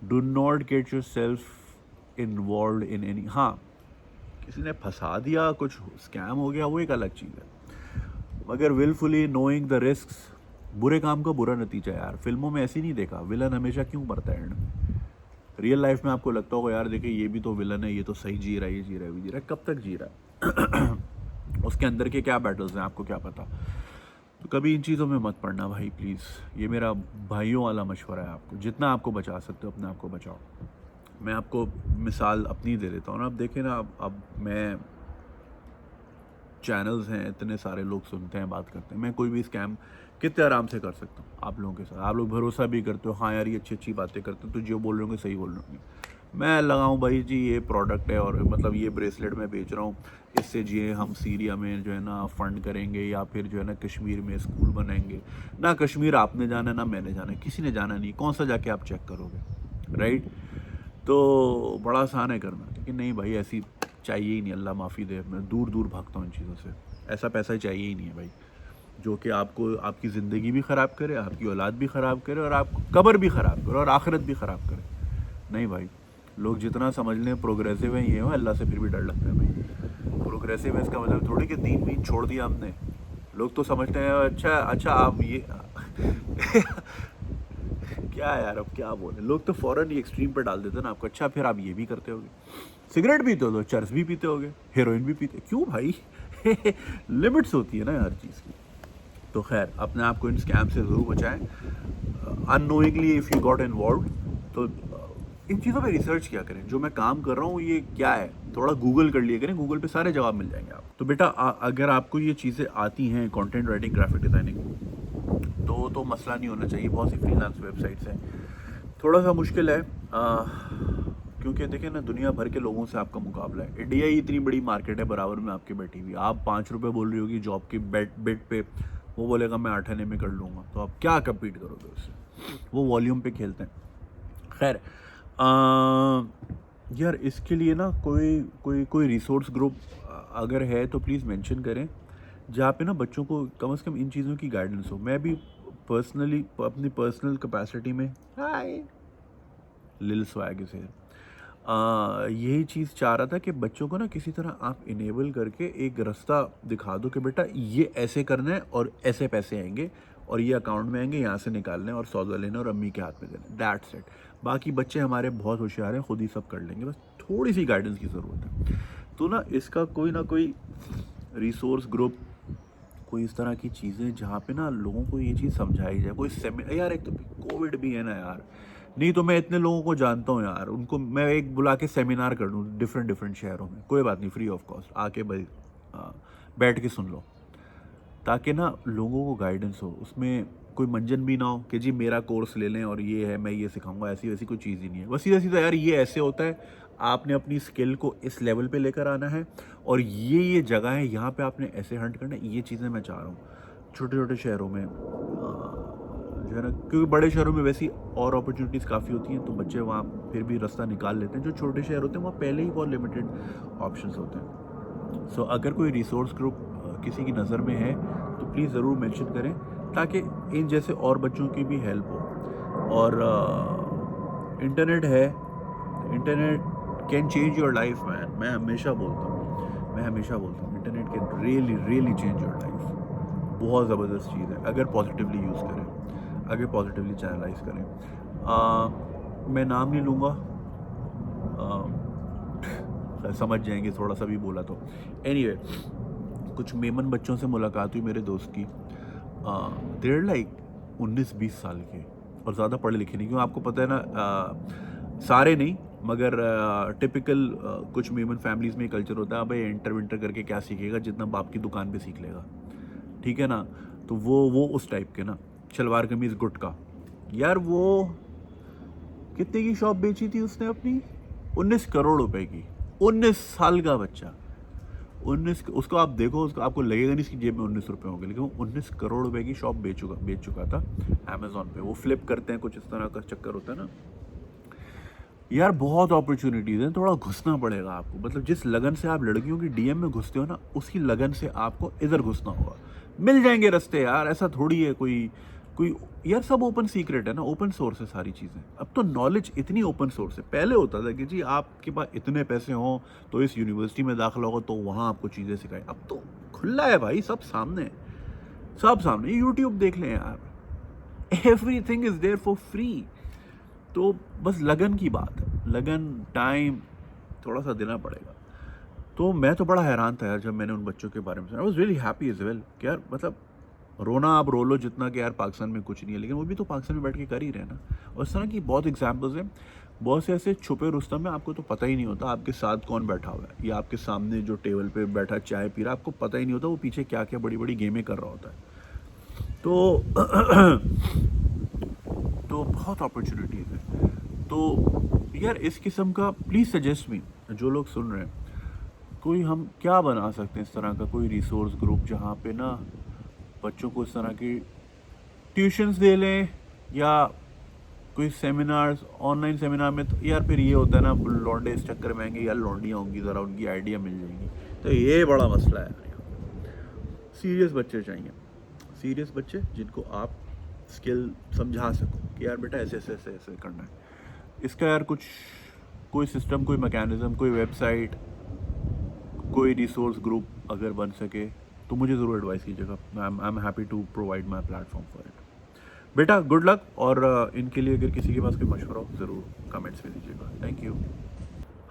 Do not get your self involve in any, हाँ किसी ने फंसा दिया, कुछ स्कैम हो गया, वो एक अलग चीज़ है, मगर विलफुली नोइंग द रिस्क, बुरे काम का बुरा नतीजा यार। फिल्मों में ऐसे नहीं देखा, विलन हमेशा क्यों मरता है एंड में। रियल लाइफ में आपको लगता होगा यार देखिए ये भी तो विलन है, ये तो सही जी रहा है, ये जी रहा है, ये जी रहा है, कब तक जी रहा है? उसके अंदर के क्या बैटल्स हैं आपको क्या पता। तो कभी इन चीज़ों में मत पड़ना भाई प्लीज़, ये मेरा भाइयों वाला मशवरा है आपको। जितना आपको बचा सकते हो अपने आप को बचाओ। मैं आपको मिसाल अपनी दे देता हूँ ना, अब देखें ना, अब मैं, चैनल्स हैं इतने सारे, लोग सुनते हैं, बात करते हैं, मैं कोई भी स्कैम कितने आराम से कर सकता हूँ आप लोगों के साथ। आप लोग भरोसा भी करते हो, हाँ यार ये अच्छी अच्छी बातें करते हो, तो जो बोल रहे होंगे सही बोल रहे होंगे। मैं लगाऊँ भाई जी ये प्रोडक्ट है और मतलब ये ब्रेसलेट मैं बेच रहा हूँ, इससे जी हम सीरिया में जो है ना फंड करेंगे, या फिर जो है ना कश्मीर में स्कूल बनाएंगे। ना कश्मीर आपने जाना, ना मैंने जाना, किसी ने जाना नहीं, कौन सा जाके आप चेक करोगे, राइट? तो बड़ा आसान है करना, लेकिन नहीं भाई ऐसी चाहिए ही नहीं, अल्लाह माफ़ी दे, मैं दूर दूर भागता हूँ इन चीज़ों से। ऐसा पैसा चाहिए ही नहीं है भाई, जो कि आपको आपकी ज़िंदगी भी ख़राब करे, आपकी औलाद भी ख़राब करे, और आपको कब्र भी ख़राब करे और आखिरत भी ख़राब करे। नहीं भाई, लोग जितना समझ लें प्रोग्रेसिव है, ये हो, अल्लाह से फिर भी डर लगता है भाई। प्रोग्रेसिव है इसका मतलब थोड़ी कि दीन वीन छोड़ दिया हमने। लोग तो समझते हैं अच्छा आप ये क्या यार, अब क्या बोले, लोग तो फ़ौरन ये एक्सट्रीम पे डाल देते हैं ना आपको। अच्छा फिर आप ये भी करते होगे, सिगरेट पीते हो तो चर्स भी पीते होगे, हेरोइन भी पीते, क्यों भाई? लिमिट्स होती है ना हर चीज़ की। तो खैर अपने आप को इन स्कैम से ज़रूर बचाएं। Unknowingly if you got involve, तो इन चीज़ों पे रिसर्च किया करें। जो मैं काम कर रहा हूँ ये क्या है, थोड़ा गूगल कर लिया करें, गूगल पे सारे जवाब मिल जाएंगे आप। तो बेटा अगर आपको ये चीज़ें आती हैं, कंटेंट राइटिंग, ग्राफिक डिज़ाइनिंग, तो मसला नहीं होना चाहिए। बहुत सी फ्रीलांस वेबसाइट्स हैं, थोड़ा सा मुश्किल है क्योंकि देखिए ना दुनिया भर के लोगों से आपका मुकाबला है। इंडिया ही इतनी बड़ी मार्केट है बराबर में आपके बैठी हुई। आप 5 रुपये बोल रही होगी जॉब की बेड पे, वो बोलेगा मैं 8 आने में कर लूँगा, तो आप क्या कम्पीट करोगे उससे? वो वॉल्यूम पे खेलते हैं। खैर यार इसके लिए ना कोई रिसोर्स ग्रुप अगर है तो प्लीज़ मेंशन करें, जहाँ पे ना बच्चों को कम से कम इन चीज़ों की गाइडेंस हो। मैं भी पर्सनली अपनी पर्सनल कैपेसिटी में, हाय लिल स्वैग से, यही चीज़ चाह रहा था कि बच्चों को ना किसी तरह आप इनेबल करके एक रास्ता दिखा दो कि बेटा ये ऐसे करना है और ऐसे पैसे आएंगे और ये अकाउंट में आएंगे, यहाँ से निकालने और सौदा लेना और अम्मी के हाथ में देना, दैट्स इट। बाकी बच्चे हमारे बहुत होशियार हैं, खुद ही सब कर लेंगे, बस थोड़ी सी गाइडेंस की ज़रूरत है। तो ना इसका कोई ना कोई रिसोर्स ग्रुप, कोई इस तरह की चीज़ें जहाँ पे ना लोगों को ये चीज़ समझाई जाए, कोई सेमिनार। यार एक तो कोविड भी है ना यार, नहीं तो मैं इतने लोगों को जानता हूँ यार, उनको मैं एक बुला के सेमिनार कर दूँ डिफरेंट शहरों में, कोई बात नहीं, फ्री ऑफ कॉस्ट आके भाई बैठ के सुन लो, ताकि ना लोगों को गाइडेंस हो। उसमें कोई मंजन भी ना हो कि जी मेरा कोर्स ले लें और ये है मैं ये सिखाऊंगा, ऐसी वैसी कोई चीज़ ही नहीं है। बस सीधा सीधा यार ये ऐसे होता है, आपने अपनी स्किल को इस लेवल पे लेकर आना है और ये जगह है यहाँ पे आपने ऐसे हंट करना है। ये चीज़ें मैं चाह रहा हूँ छोटे छोटे शहरों में जो है ना, क्योंकि बड़े शहरों में वैसी और अपॉर्चुनिटीज़ काफ़ी होती हैं, तो बच्चे वहाँ फिर भी रास्ता निकाल लेते हैं। जो छोटे शहर होते हैं वहाँ पहले ही बहुत लिमिटेड ऑप्शंस होते हैं। सो अगर कोई रिसोर्स ग्रुप किसी की नज़र में है तो प्लीज़ ज़रूर मेंशन करें, ताकि इन जैसे और बच्चों की भी हेल्प हो। और इंटरनेट है, internet can change your life man. मैं हमेशा बोलता हूँ internet can really change your life. बहुत ज़बरदस्त चीज़ है अगर पॉजिटिवली यूज़ करें, अगर पॉजिटिवली चैनलाइज करें। मैं नाम नहीं लूँगा, समझ जाएंगे थोड़ा सा भी बोला तो। एनीवे, कुछ मेमन बच्चों से मुलाकात हुई मेरे दोस्त की। देर लाइक 19-20 साल के और ज़्यादा पढ़े लिखे नहीं, क्यों आपको पता है ना, सारे नहीं मगर टिपिकल कुछ मेमन फैमिलीज़ में कल्चर होता है, भाई इंटर विंटर करके क्या सीखेगा, जितना बाप की दुकान पे सीख लेगा, ठीक है ना। तो वो उस टाइप के ना, शलवार कमीज़ गुटका। यार वो कितने की शॉप बेची थी उसने अपनी? 19 करोड़ रुपए की। 19 साल का बच्चा, 19, उसको आप देखो, उसको आपको लगेगा नहीं इसकी जेब में 19 रुपये होंगे, लेकिन वो 19 करोड़ रुपए की शॉप बेच चुका था अमेजोन पे। वो फ्लिप करते हैं, कुछ इस तरह का चक्कर होता है ना। यार बहुत अपॉर्चुनिटीज़ हैं, थोड़ा घुसना पड़ेगा आपको। मतलब जिस लगन से आप लड़कियों की डीएम में घुसते हो ना, उसी लगन से आपको इधर घुसना होगा। मिल जाएंगे रास्ते यार, ऐसा थोड़ी है कोई कोई यार सब ओपन सीक्रेट है ना, ओपन सोर्स है सारी चीज़ें। अब तो नॉलेज इतनी ओपन सोर्स है। पहले होता था कि जी आपके पास इतने पैसे हों तो इस यूनिवर्सिटी में दाखिला होगा तो वहाँ आपको चीज़ें सिखाएं। अब तो खुला है भाई, सब सामने है, सब सामने। यूट्यूब देख लें यार, everything is there for free. तो बस लगन की बात है, लगन, टाइम थोड़ा सा देना पड़ेगा। तो मैं तो बड़ा हैरान था यार जब मैंने उन बच्चों के बारे में सुना। I was really happy as well कि यार मतलब रोना आप रो लो जितना कि यार पाकिस्तान में कुछ नहीं है, लेकिन वो भी तो पाकिस्तान में बैठ के कर ही रहे ना। और इस तरह की बहुत एग्जाम्पल्स हैं, बहुत से ऐसे छुपे रुस्तम में आपको तो पता ही नहीं होता आपके साथ कौन बैठा हुआ है, या आपके सामने जो टेबल पे बैठा चाय पी रहा, आपको पता ही नहीं होता वो पीछे क्या क्या बड़ी बड़ी गेमें कर रहा होता है। तो तो बहुत अपॉर्चुनिटीज़ है। तो यार इस किस्म का प्लीज़ सजेस्ट मी, जो लोग सुन रहे हैं, कोई हम क्या बना सकते हैं इस तरह का कोई रिसोर्स ग्रुप जहाँ पे ना बच्चों को इस तरह की ट्यूशन्स दे लें, या कोई सेमिनार्स, ऑनलाइन सेमिनार में। तो यार फिर ये होता है ना, लौंडे इस चक्कर में आएंगे, यार लौंडियाँ होंगी ज़रा उनकी आइडिया मिल जाएंगी। तो ये बड़ा मसला है यार। सीरियस बच्चे चाहिए, सीरियस बच्चे जिनको आप स्किल समझा सको कि यार बेटा ऐसे ऐसे ऐसे ऐसे करना है। इसका यार कुछ कोई सिस्टम, कोई मैकेनिज़्म, कोई वेबसाइट, कोई रिसोर्स ग्रुप अगर बन सके तो मुझे ज़रूर एडवाइस कीजिएगा। I am happy to provide my platform for it. बेटा गुड लक, और इनके लिए अगर किसी के पास कोई मशवरा हो ज़रूर कमेंट्स में दीजिएगा। Thank you.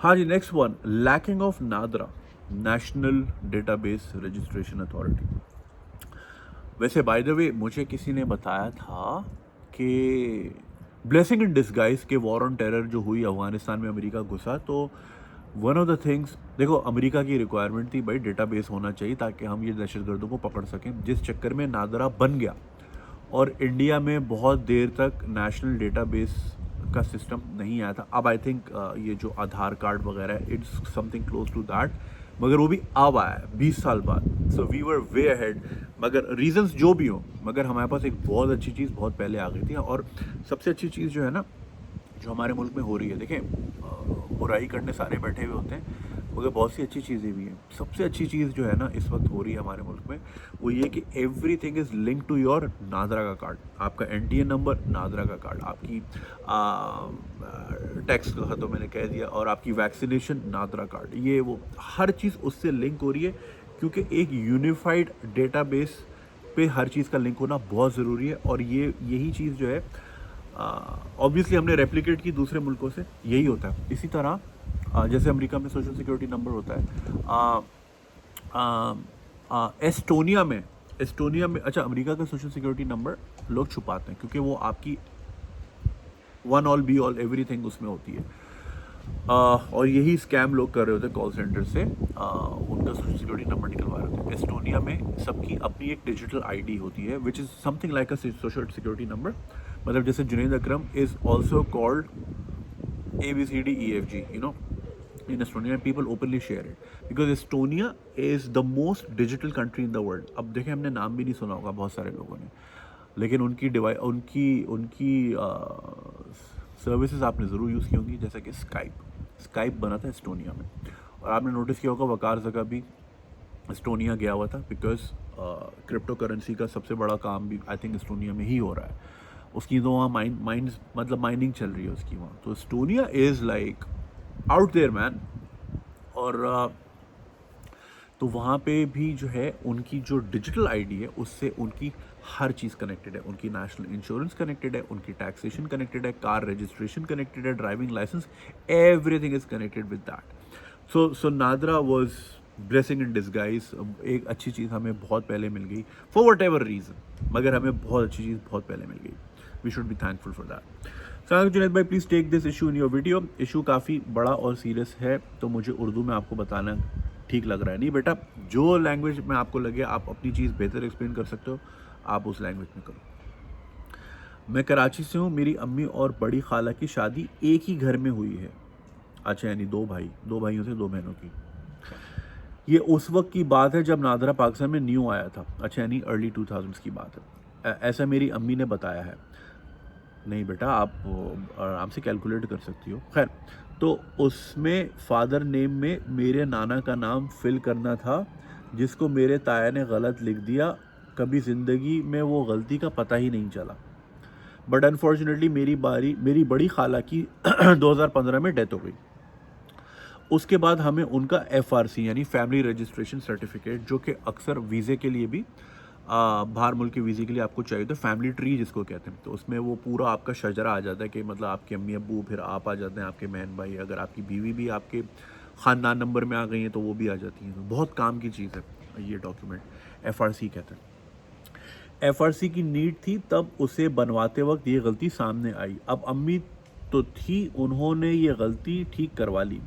हाँ जी, next one, lacking of NADRA, national database registration authority. वैसे बाय द वे मुझे किसी ने बताया था कि ब्लेसिंग इन डिस्गाइज के वॉर ऑन टेरर जो हुई अफगानिस्तान में, अमेरिका घुसा, तो वन ऑफ द थिंग्स, देखो अमेरिका की रिक्वायरमेंट थी भाई डेटाबेस होना चाहिए ताकि हम ये दहशतगर्दों को पकड़ सकें, जिस चक्कर में नादरा बन गया। और इंडिया में बहुत देर तक नेशनल डेटाबेस का सिस्टम नहीं आया था। अब आई थिंक ये जो आधार कार्ड वगैरह है, it's something close to that, मगर वो भी अब आया है 20 साल बाद। So we were way ahead, मगर रीजंस जो भी हो, मगर हमारे पास एक बहुत अच्छी चीज़ बहुत पहले आ गई थी। और सबसे अच्छी चीज़ जो है ना, जो हमारे मुल्क में हो रही है, देखें बुराई करने सारे बैठे हुए होते हैं, मगर बहुत सी अच्छी चीज़ें भी हैं। सबसे अच्छी चीज़ जो है ना इस वक्त हो रही है हमारे मुल्क में, वो ये कि everything is link to your NADRA का कार्ड। आपका NTA नंबर, नादरा का कार्ड, आपकी टैक्स का तो मैंने कह दिया, और आपकी वैक्सीनेशन, नादरा कार्ड, ये वो हर चीज़ उससे लिंक हो रही है, क्योंकि एक यूनिफाइड डेटाबेस पे हर चीज़ का लिंक होना बहुत ज़रूरी है। और यही चीज़ जो है ऑब्वियसली हमने रेप्लिकेट की दूसरे मुल्कों से, यही होता है। इसी तरह जैसे अमेरिका में सोशल सिक्योरिटी नंबर होता है, एस्टोनिया में अच्छा, अमेरिका का सोशल सिक्योरिटी नंबर लोग छुपाते हैं क्योंकि वो आपकी one all be all everything उसमें होती है। और यही स्कैम लोग कर रहे होते हैं कॉल सेंटर से, उनका सोशल सिक्योरिटी नंबर निकलवा रहे होते हैं। एस्टोनिया में सबकी अपनी एक डिजिटल ID होती है, which is something like a social security number. मतलब जैसे Junaid Akram is also called ABCDEFG, you know, in Estonia, people openly share it because Estonia is the most digital country in the world. अब देखें, हमने नाम भी नहीं सुना होगा बहुत सारे लोगों ने, लेकिन उनकी सर्विसेज आपने ज़रूर यूज़ की होंगी, जैसे कि स्काइप बना था एस्टोनिया में। और आपने नोटिस किया होगा वकार ज़का भी एस्टोनिया गया हुआ था, बिकॉज क्रिप्टो करेंसी का सबसे बड़ा काम भी आई थिंक एस्टोनिया में ही हो रहा है। उसकी तो वहाँ माइनिंग चल रही है उसकी वहाँ। तो Estonia is like out there man. और तो वहाँ पे भी जो है उनकी जो डिजिटल आईडी है उससे उनकी हर चीज़ कनेक्टेड है, उनकी नेशनल इंश्योरेंस कनेक्टेड है, उनकी टैक्सेशन कनेक्टेड है, कार रजिस्ट्रेशन कनेक्टेड है, driving licence, everything is connected with that. So NADRA was blessing in disguise. एक अच्छी चीज़ हमें बहुत पहले मिल गई फॉर वट एवर रीज़न, मगर हमें बहुत अच्छी चीज़ बहुत पहले मिल गई। We should be thankful for that. Junaid भाई please take this issue in your video. Issue काफ़ी बड़ा और सीरियस है, तो मुझे उर्दू में आपको बताना ठीक लग रहा है। नहीं बेटा, जो लैंग्वेज में आपको लगे आप अपनी चीज़ बेहतर एक्सप्लेन कर सकते हो, आप उस लैंग्वेज में करो। मैं कराची से हूँ, मेरी अम्मी और बड़ी खाला की शादी एक ही घर में हुई है। अच्छा, यानी दो भाइयों से 2 बहनों की। ये उस वक्त की बात है जब नादरा पाकिस्तान में न्यू आया था। अच्छा, यानी अर्ली 2000s की बात है, ऐसा मेरी अम्मी ने बताया है। नहीं बेटा, आप आराम से कैलकुलेट कर सकती हो। खैर, तो उसमें फादर नेम में मेरे नाना का नाम फिल करना था, जिसको मेरे ताया ने गलत लिख दिया। कभी ज़िंदगी में वो गलती का पता ही नहीं चला। बट अनफॉर्चुनेटली मेरी बड़ी खाला की 2015 में डेथ हो गई। उसके बाद हमें उनका FRC यानी फैमिली रजिस्ट्रेशन सर्टिफिकेट, जो कि अक्सर वीज़े के लिए भी बाहर मुल्क के वीज़े के लिए आपको चाहिए, तो फैमिली ट्री जिसको कहते हैं, तो उसमें वो पूरा आपका शजरा आ जाता है कि मतलब आपके अम्मी अब्बू, फिर आप आ जाते हैं, आपके बहन भाई, अगर आपकी बीवी भी आपके ख़ानदान नंबर में आ गई हैं तो वो भी आ जाती हैं। तो बहुत काम की चीज़ है ये डॉक्यूमेंट, FRC कहते हैं। FRC की नीड थी, तब उसे बनवाते वक्त ये गलती सामने आई। अब अम्मी तो थी, उन्होंने ये गलती ठीक करवा ली,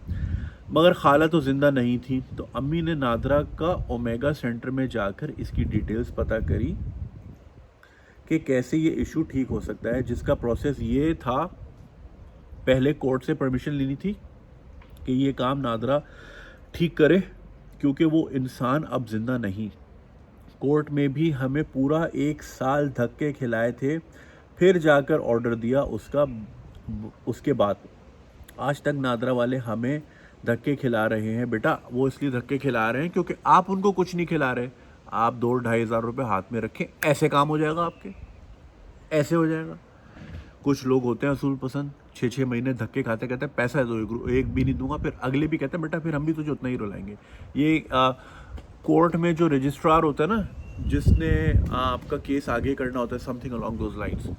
मगर खाला तो ज़िंदा नहीं थी। तो अम्मी ने नादरा का ओमेगा सेंटर में जाकर इसकी डिटेल्स पता करी कि कैसे ये इशू ठीक हो सकता है, जिसका प्रोसेस ये था, पहले कोर्ट से परमिशन लेनी थी कि ये काम नादरा ठीक करे, क्योंकि वो इंसान अब ज़िंदा नहीं। कोर्ट में भी हमें पूरा 1 साल धक्के खिलाए थे, फिर जाकर ऑर्डर दिया उसके बाद आज तक नादरा वाले हमें धक्के खिला रहे हैं। बेटा, वो इसलिए धक्के खिला रहे हैं क्योंकि आप उनको कुछ नहीं खिला रहे। आप 2-2.5 हज़ार रुपये हाथ में रखें, ऐसे काम हो जाएगा आपके, ऐसे हो जाएगा। कुछ लोग होते हैं असूल पसंद, 6-6 महीने धक्के खाते, कहते हैं पैसा है तो एक भी नहीं दूंगा, फिर अगले भी कहते हैं बेटा फिर हम भी तुझे उतना ही रुलाएंगे। ये कोर्ट में जो रजिस्ट्रार होता है ना, जिसने आपका केस आगे करना होता है, समथिंग अलॉन्ग दोज लाइन्स,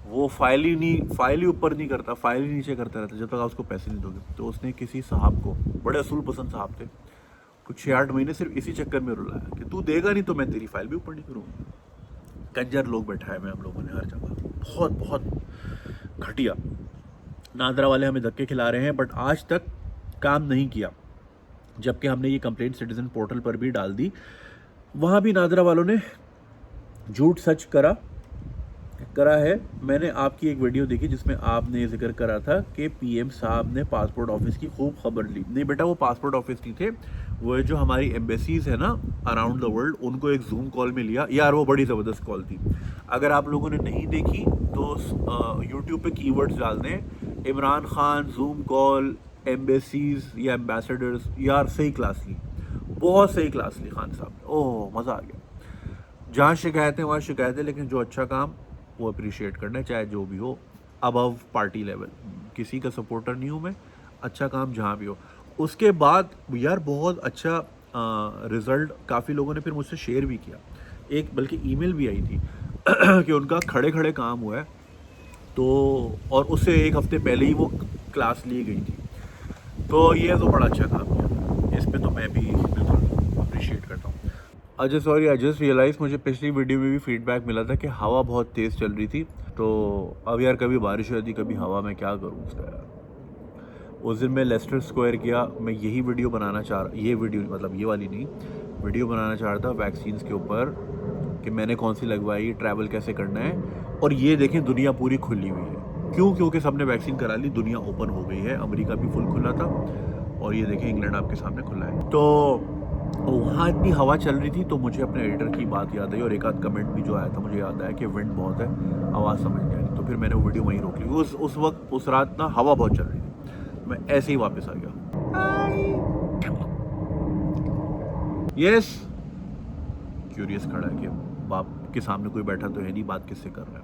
वो फाइल ही ऊपर नहीं करता, फाइल ही नीचे करता रहता जब तक आप उसको पैसे नहीं दोगे। तो उसने किसी साहब को, बड़े असूल पसंद साहब थे, कुछ 6-8 महीने सिर्फ इसी चक्कर में रुलाया कि तू देगा नहीं तो मैं तेरी फाइल भी ऊपर नहीं करूँगा। कंजर लोग बैठाए हुए हम लोगों ने हर जगह, बहुत बहुत घटिया। नादरा वाले हमें धक्के खिला रहे हैं, बट आज तक काम नहीं किया, जबकि हमने ये कंप्लेंट सिटीजन पोर्टल पर भी डाल दी। वहाँ भी नादरा वालों ने झूठ सच करा है। मैंने आपकी एक वीडियो देखी जिसमें आपने ये जिक्र करा था कि PM साहब ने पासपोर्ट ऑफिस की खूब खबर ली। नहीं बेटा, वो पासपोर्ट ऑफिस नहीं थे, वो जो हमारी एम्बेसीज है ना अराउंड द वर्ल्ड, उनको एक जूम कॉल में लिया। यार वो बड़ी ज़बरदस्त कॉल थी। अगर आप लोगों ने नहीं देखी तो यूट्यूब पे कीवर्ड्स डाल दें, Imran Khan zoom call, embassies या एम्बेसडर्स। यार सही क्लास ली, बहुत सही क्लास ली खान साहब ने। ओह मज़ा आ गया। जहाँ शिकायतें वहाँ शिकायतें, लेकिन जो अच्छा काम वो अप्रिशिएट करना है, चाहे जो भी हो, अबव पार्टी लेवल। किसी का सपोर्टर नहीं हूँ मैं, अच्छा काम जहाँ भी हो। उसके बाद यार बहुत अच्छा रिज़ल्ट काफ़ी लोगों ने फिर मुझसे शेयर भी किया, एक बल्कि ईमेल भी आई थी कि उनका खड़े खड़े काम हुआ है, तो और उससे 1 हफ्ते पहले ही वो क्लास ली गई थी। तो ये तो बड़ा अच्छा काम किया, इस पर तो मैं भी बिल्कुल अप्रिशिएट करता हूँ। अच्छा सॉरी, आई जस्ट रियलाइज़, मुझे पिछली वीडियो में भी फीडबैक मिला था कि हवा बहुत तेज़ चल रही थी। तो अब यार कभी बारिश हो जाती, कभी हवा, मैं क्या करूँ उसका यार। उस दिन मैं लेस्टर स्क्वायर किया, मैं यही वीडियो बनाना चाह रहा, ये वीडियो मतलब ये वाली नहीं, वीडियो बनाना चाह रहा था वैक्सीन्स के ऊपर कि मैंने कौन सी लगवाई, ट्रैवल कैसे करना है। और ये देखें दुनिया पूरी खुली हुई है। क्यों? क्योंकि सबने वैक्सीन करा ली, दुनिया ओपन हो गई है। अमेरिका भी फुल खुला था और ये देखें इंग्लैंड आपके सामने खुला है। तो वहाँ इतनी हवा चल रही थी तो मुझे अपने एडिटर की बात याद आई, और एक आध कमेंट भी जो आया था मुझे याद आया कि विंड बहुत है, आवाज़ समझ नहीं आ रही। तो फिर मैंने वो वीडियो वहीं रोक ली। उस वक्त उस रात ना हवा बहुत चल रही थी, मैं ऐसे ही वापस आ गया। यस, क्यूरियस खड़ा है कि बाप के सामने कोई बैठा तो है नहीं, बात किससे कर रहा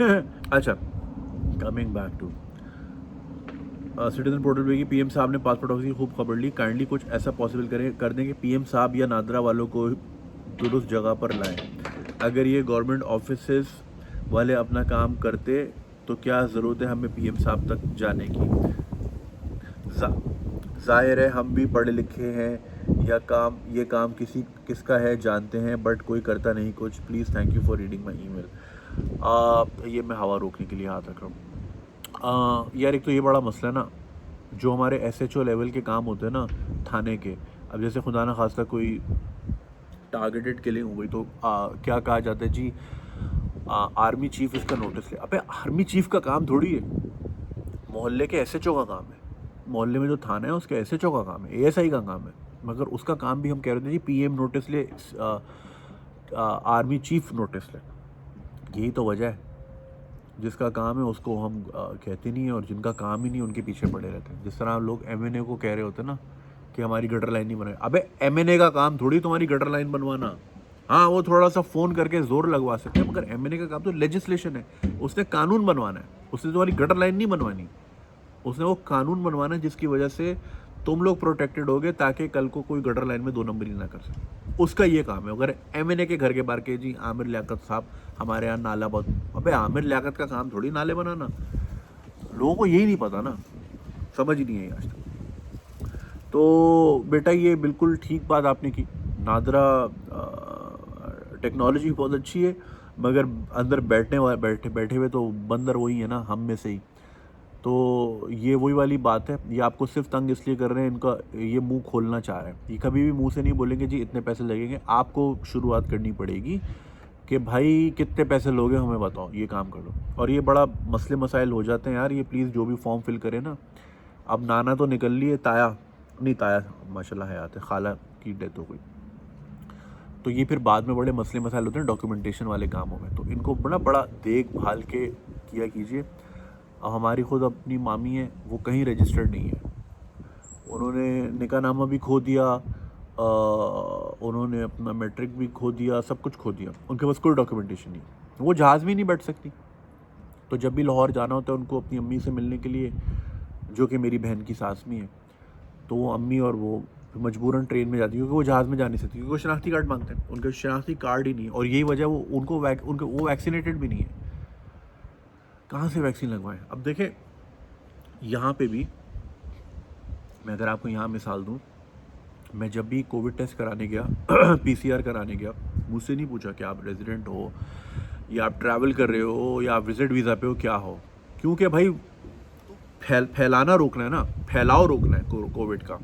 है। अच्छा, coming back to citizen portal पे कि पीएम साहब ने पासपोर्ट ऑफिस की खूब खबर ली, काइंडली कुछ ऐसा पॉसिबल कर दें कि पीएम साहब या नादरा वालों को दुरुस्त जगह पर लाएं। अगर ये गवर्नमेंट ऑफिसेस वाले अपना काम करते तो क्या ज़रूरत है हमें पीएम साहब तक जाने की। ज़ाहिर है हम भी पढ़े लिखे हैं, या ये काम किसका है जानते हैं, बट कोई करता नहीं कुछ। Please thank you for reading my email. ये मैं हवा रोकने के लिए हाथ रख रहा हूँ। यार एक तो ये बड़ा मसला है ना, जो हमारे एसएचओ लेवल के काम होते हैं ना थाने के, अब जैसे खुदा न खास्ता कोई टारगेटेड किलिंग हो गई तो क्या कहा जाता है जी, आर्मी चीफ इसका नोटिस ले। अबे आर्मी चीफ का काम थोड़ी है, मोहल्ले के एसएचओ का काम है। मोहल्ले में जो थाना है उसके एसएचओ का काम है, एएसआई का काम है, मगर उसका काम भी हम कह रहे थे जी पीएम नोटिस ले, आर्मी चीफ नोटिस ले। यही तो वजह है, जिसका काम है उसको हम कहते नहीं है, और जिनका काम ही नहीं उनके पीछे पड़े रहते हैं। जिस तरह लोग एमएनए को कह रहे होते हैं ना कि हमारी गटर लाइन नहीं बनाए। अबे एमएनए का काम थोड़ी तुम्हारी गटर लाइन बनवाना। हाँ वो थोड़ा सा फ़ोन करके जोर लगवा सकते हैं, मगर एमएनए का काम तो लेजिस्लेशन है, उसने कानून बनवाना है, उसने तुम्हारी गटर लाइन नहीं बनवानी, उसने वो कानून बनवाना है जिसकी वजह से तुम लोग प्रोटेक्टेड होगे, ताकि कल को कोई गटर लाइन में 2 नंबरी ना कर सके। उसका ये काम है। अगर एमएनए के घर के बाहर के जी आमिर लियाकत साहब हमारे यहाँ नाला बहुत, अबे आमिर लियाकत का काम थोड़ी नाले बनाना, लोगों को यही नहीं पता ना, समझ ही नहीं है आज तक। तो बेटा ये बिल्कुल ठीक बात आपने की, नादरा टेक्नोलॉजी बहुत अच्छी है, मगर अंदर बैठे हुए तो बंदर वही है ना, हम में से ही। तो ये वही वाली बात है, ये आपको सिर्फ तंग इसलिए कर रहे हैं, इनका ये मुंह खोलना चाह रहे हैं। ये कभी भी मुंह से नहीं बोलेंगे जी इतने पैसे लगेंगे, आपको शुरुआत करनी पड़ेगी कि भाई कितने पैसे लोगे हमें बताओ, ये काम कर लो। और ये बड़ा मसले मसाइल हो जाते हैं यार, ये प्लीज़ जो भी फॉर्म फिल करे ना, अब नाना तो निकल लिए, ताया माशाल्लाह हयात है, खाला की डेथ हो गई, तो ये फिर बाद में बड़े मसले मसाइल होते हैं डॉक्यूमेंटेशन वाले कामों में, तो इनको बड़ा देखभाल के किया कीजिए। हमारी खुद अपनी मामी है, वो कहीं रजिस्टर्ड नहीं है, उन्होंने निकाहनामा भी खो दिया, उन्होंने अपना मैट्रिक भी खो दिया, सब कुछ खो दिया, उनके पास कोई डॉक्यूमेंटेशन नहीं, वो जहाज़ में नहीं बैठ सकती। तो जब भी लाहौर जाना होता है उनको अपनी अम्मी से मिलने के लिए, जो कि मेरी बहन की सास भी है, तो वो अम्मी और वो मजबूरन ट्रेन में जाती है, क्योंकि वो जहाज़ में जा नहीं सकती, क्योंकि वो शनाख्ती कार्ड मांगते हैं, उनका शनाख्ती कार्ड ही नहीं है। और यही वजह वो उनको वो वैक्सीनेटेड भी नहीं है, कहाँ से वैक्सीन लगवाएं। अब देखें यहाँ पे भी मैं अगर आपको यहाँ मिसाल दूँ, मैं जब भी कोविड टेस्ट कराने गया पीसीआर कराने गया, मुझसे नहीं पूछा कि आप रेजिडेंट हो या आप ट्रैवल कर रहे हो या आप विजिट वीज़ा पे हो, क्या हो, क्योंकि भाई फैलाना रोकना है ना, फैलाव रोकना है कोविड का।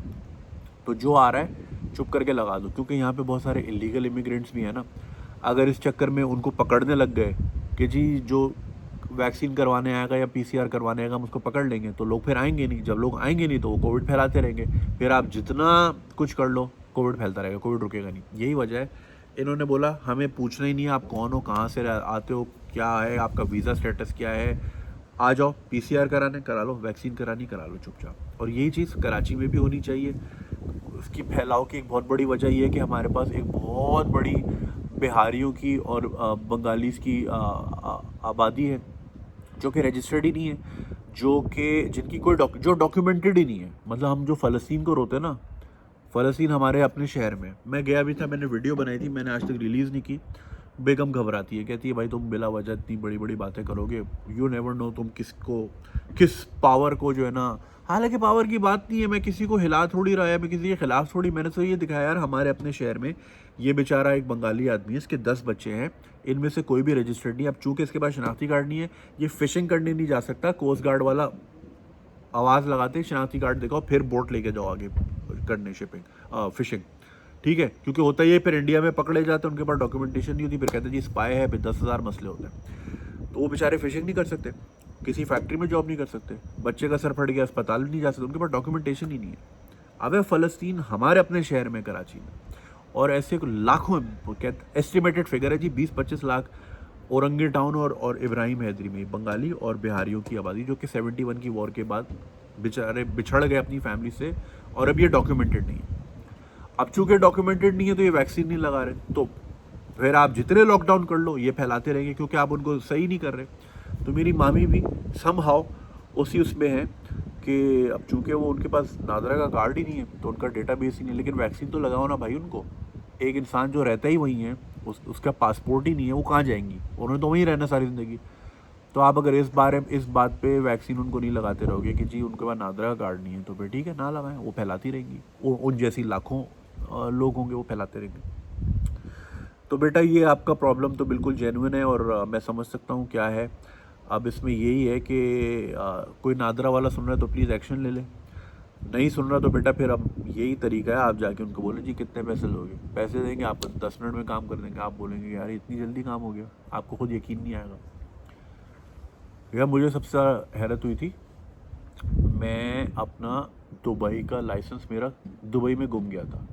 तो जो आ रहा है चुप करके लगा दो, क्योंकि यहाँ पे बहुत सारे इलीगल इमिग्रेंट्स भी हैं ना। अगर इस चक्कर में उनको पकड़ने लग गए कि जी जो वैक्सीन करवाने आएगा या पीसीआर करवाने आएगा हम उसको पकड़ लेंगे, तो लोग फिर आएंगे नहीं। जब लोग आएंगे नहीं तो वो कोविड फैलाते रहेंगे, फिर आप जितना कुछ कर लो कोविड फैलता रहेगा, कोविड रुकेगा नहीं। यही वजह है इन्होंने बोला हमें पूछना ही नहीं है आप कौन हो, कहाँ से आते हो, क्या है आपका वीज़ा स्टेटस क्या है, आ जाओ पीसीआर कराने करा लो, वैक्सीन करानी करा लो चुपचाप। और यही चीज़ कराची में भी होनी चाहिए। उसकी फैलाव की एक बहुत बड़ी वजह ये है कि हमारे पास एक बहुत बड़ी बिहारियों की और बंगालीज़ की आबादी है जो कि रजिस्टर्ड ही नहीं है, जो कि जिनकी कोई जो डॉक्यूमेंटेड ही नहीं है। मतलब हम जो फ़लस्तीन को रोते हैं ना, फ़लस्तीन हमारे अपने शहर में, मैं गया भी था, मैंने वीडियो बनाई थी, मैंने आज तक रिलीज़ नहीं की। बेगम घबराती है, कहती है भाई तुम बिला वजह इतनी बड़ी बड़ी बातें करोगे, यू नेवर नो तुम किस पावर को जो है ना। हालांकि पावर की बात नहीं है, मैं किसी को हिला थोड़ी रहा है, मैं किसी के खिलाफ थोड़ी, मैंने तो ये दिखाया यार हमारे अपने शहर में ये बेचारा एक बंगाली आदमी है, इसके 10 बच्चे हैं, इनमें से कोई भी रजिस्टर्ड नहीं। अब चूंकि इसके पास शनाख्ती कार्ड नहीं है, ये फिशिंग करने नहीं जा सकता, कोस्ट गार्ड वाला आवाज़ लगाते शनाख्ती कार्ड दिखाओ फिर बोट लेके जाओ आगे करने फिशिंग, ठीक है। क्योंकि होता ही है फिर इंडिया में पकड़े जाते हैं, उनके पास डॉक्यूमेंटेशन नहीं होती, फिर कहते हैं जी स्पाई है, फिर 10,000 मसले होते हैं। तो वो बेचारे फिशिंग नहीं कर सकते, किसी फैक्ट्री में जॉब नहीं कर सकते, बच्चे का सर फट गया अस्पताल भी नहीं जा सकते, उनके पास डॉक्यूमेंटेशन ही नहीं है। अब फ़लस्तीन हमारे अपने शहर में कराची में, और ऐसे लाखों एस्टिमेटेड फिगर है जी 20-25 लाख औरंगी टाउन और इब्राहिम हैदरी में बंगाली और बिहारियों की आबादी, जो कि 71 की वॉर के बाद बेचारे बिछड़ गए अपनी फैमिली से, और अब ये डॉक्यूमेंटेड नहीं है। अब चूंकि डॉक्यूमेंटेड नहीं है तो ये वैक्सीन नहीं लगा रहे, तो फिर आप जितने लॉकडाउन कर लो ये फैलाते रहेंगे, क्योंकि आप उनको सही नहीं कर रहे। तो मेरी मामी भी समहाउ उसी उसमें है कि अब चूंकि वो उनके पास नादरा का कार्ड ही नहीं है तो उनका डेटाबेस ही नहीं है, लेकिन वैक्सीन तो लगाओ ना भाई उनको। एक इंसान जो रहता ही वहीं है, उसका पासपोर्ट ही नहीं है, वो कहाँ जाएंगी, उन्होंने तो वहीं रहना सारी ज़िंदगी। तो आप अगर इस बात पे वैक्सीन उनको नहीं लगाते रहोगे कि जी उनके पास नादरा का कार्ड नहीं है, तो फिर ठीक है ना लगाएं, वो फैलाती रहेंगी, उन जैसी लाखों लोग होंगे वो फैलाते रहेंगे। तो बेटा ये आपका प्रॉब्लम तो बिल्कुल जेन्युइन है और मैं समझ सकता हूँ क्या है। अब इसमें यही है कि कोई नादरा वाला सुन रहा है तो प्लीज़ एक्शन ले ले, नहीं सुन रहा तो बेटा फिर अब यही तरीका है, आप जाके उनको बोलें जी कितने पैसे लोगे, पैसे देंगे आपको, 10 मिनट में काम कर देंगे। आप बोलेंगे यार इतनी जल्दी काम हो गया, आपको खुद यकीन नहीं आएगा। यार मुझे सबसे ज़्यादा हैरत हुई थी, मैं अपना दुबई का लाइसेंस मेरा दुबई में गुम गया था,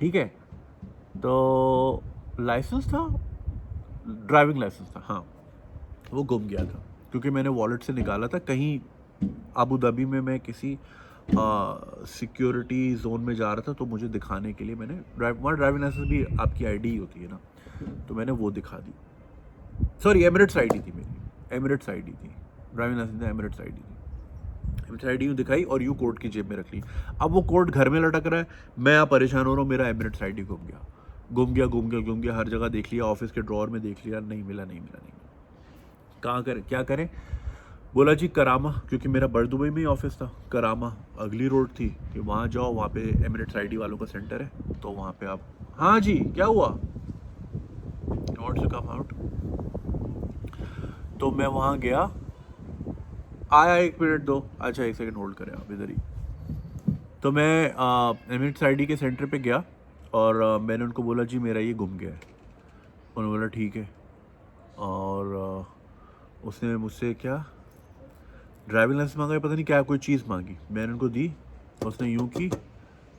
ठीक है, तो लाइसेंस था, ड्राइविंग लाइसेंस था, हाँ वो गुम गया था क्योंकि मैंने वॉलेट से निकाला था कहीं अबू धाबी में। मैं किसी सिक्योरिटी जोन में जा रहा था तो मुझे दिखाने के लिए मैंने वहाँ ड्राइविंग लाइसेंस भी आपकी आईडी ही होती है ना, तो मैंने वो दिखा दी। सॉरी एमिरेट्स आईडी थी मेरी, एमिरेट्स आईडी थी, ड्राइविंग लाइसेंस एमिरेट्स आईडी थी। एमिरेट्स आईडी यूँ दिखाई और यूँ कोड की जेब में रख ली। अब वो कोड घर में लटक रहा है, मैं यहाँ परेशान हो रहा हूँ, मेरा एमिरेट्स आईडी गुम गया, हर जगह देख लिया, ऑफिस के ड्रॉअर में देख लिया, नहीं मिला। कहाँ करें, क्या करें? बोला जी करामा, क्योंकि मेरा बड़ दुबई में ही ऑफिस था, करामा अगली रोड थी कि वहाँ जाओ, वहाँ पे एमिरेट्स आईडी वालों का सेंटर है, तो वहाँ पे आप। हाँ जी क्या हुआ? Not to come out. तो मैं वहाँ गया, आया, 1 मिनट दो, अच्छा 1 सेकंड होल्ड करें आप इधर ही। तो मैं एमिरेट्स आईडी के सेंटर पे गया और मैंने उनको बोला जी मेरा ये गुम गया है। उन्होंने बोला ठीक है, और उसने मुझसे क्या ड्राइविंग लाइसेंस मांगा, पता नहीं क्या कोई चीज़ मांगी, मैंने उनको दी, उसने यूं की,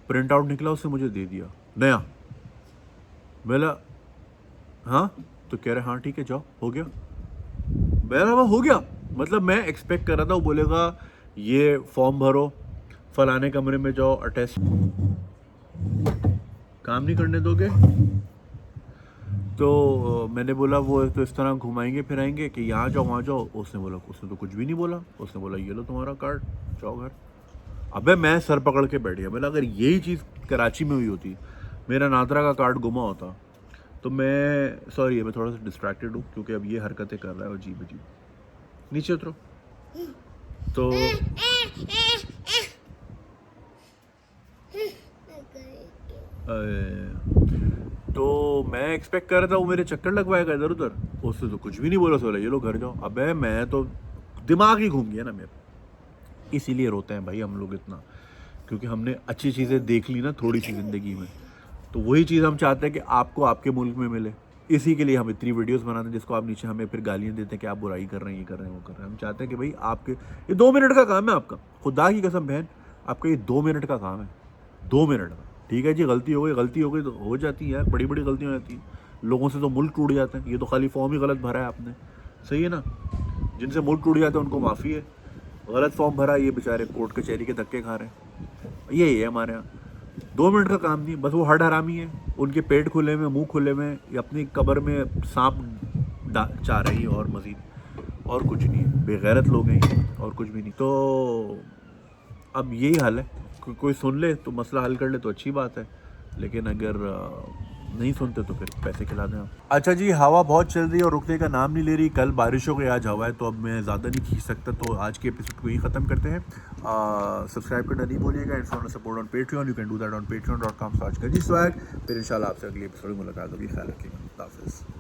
प्रिंट आउट निकला, उसने मुझे दे दिया नया। बोला हाँ, तो कह रहे हाँ ठीक है जाओ, हो गया। मेरा वो हो गया, मतलब मैं एक्सपेक्ट कर रहा था वो बोलेगा ये फॉर्म भरो, फलाने कमरे में जाओ, अटेस्ट, काम नहीं करने दोगे? तो मैंने बोला वो तो इस तरह घुमाएंगे फिराएंगे कि यहाँ जाओ वहाँ जाओ। उसने तो कुछ भी नहीं बोला, उसने बोला ये लो तुम्हारा कार्ड, जाओ घर। अबे मैं सर पकड़ के बैठ गया, बोला अगर यही चीज़ कराची में हुई होती, मेरा नादरा का कार्ड गुमा होता, तो मैं सॉरी मैं थोड़ा सा डिस्ट्रैक्टेड हूँ क्योंकि अब ये हरकतें कर रहा है अजीब अजीब। नीचे उतरो। तो तो मैं एक्सपेक्ट कर रहा था वो मेरे चक्कर लगवाएगा इधर उधर, उससे तो कुछ भी नहीं बोला, सोला ये लो घर जाओ। अबे मैं तो दिमाग ही घूम गया ना मेरा। इसीलिए रोते हैं भाई हम लोग इतना, क्योंकि हमने अच्छी चीज़ें देख ली ना थोड़ी सी ज़िंदगी में, तो वही चीज़ हम चाहते हैं कि आपको आपके मुल्क में मिले। इसी के लिए हम इतनी वीडियोस बनाते हैं जिसको आप नीचे हमें फिर गालियाँ देते हैं कि आप बुराई कर रहे हैं, ये कर रहे हैं, वो कर रहे हैं। हम चाहते हैं कि भाई आपके ये 2 मिनट का काम है आपका, खुदा की कसम बहन, आपका ये 2 मिनट का काम है, 2 मिनट का। ठीक है जी, गलती हो गई तो हो जाती है यार, बड़ी बड़ी गलतियाँ हो जाती हैं, लोगों से तो मुल्क टूट जाते हैं। ये तो खाली फॉर्म ही गलत भरा है आपने, सही है ना? जिनसे मुल्क टूट जाता है उनको माफ़ी है, गलत फॉर्म भरा, ये बेचारे कोर्ट कचहरी के धक्के खा रहे हैं। यही है हमारे यहाँ, 2 मिनट का काम नहीं, बस वो हर हरामी है, उनके पेट खुले में, मुंह खुले में, या अपनी कब्र में सांप चाह रही है, और मज़ीद और कुछ नहीं है, बेगैरत लोग हैं और कुछ भी नहीं। तो अब यही हाल है, कोई सुन ले तो मसला हल कर ले तो अच्छी बात है, लेकिन अगर नहीं सुनते तो फिर पैसे खिला दें आप। अच्छा जी, हवा बहुत चल रही है और रुकने का नाम नहीं ले रही। कल बारिशों की आज हवा है, तो अब मैं ज़्यादा नहीं खींच सकता, तो आज के एपिसोड को ही ख़त्म करते हैं। सब्सक्राइब करना नहीं भूलिएगा, and for support on Patreon, you can do that on patreon.com/GajiSwag। फिर इंशाल्लाह आपसे अगले एपिसोड में मुलाकात होगी। ख्याल रखिएगा, अल्लाह हाफ़िज़।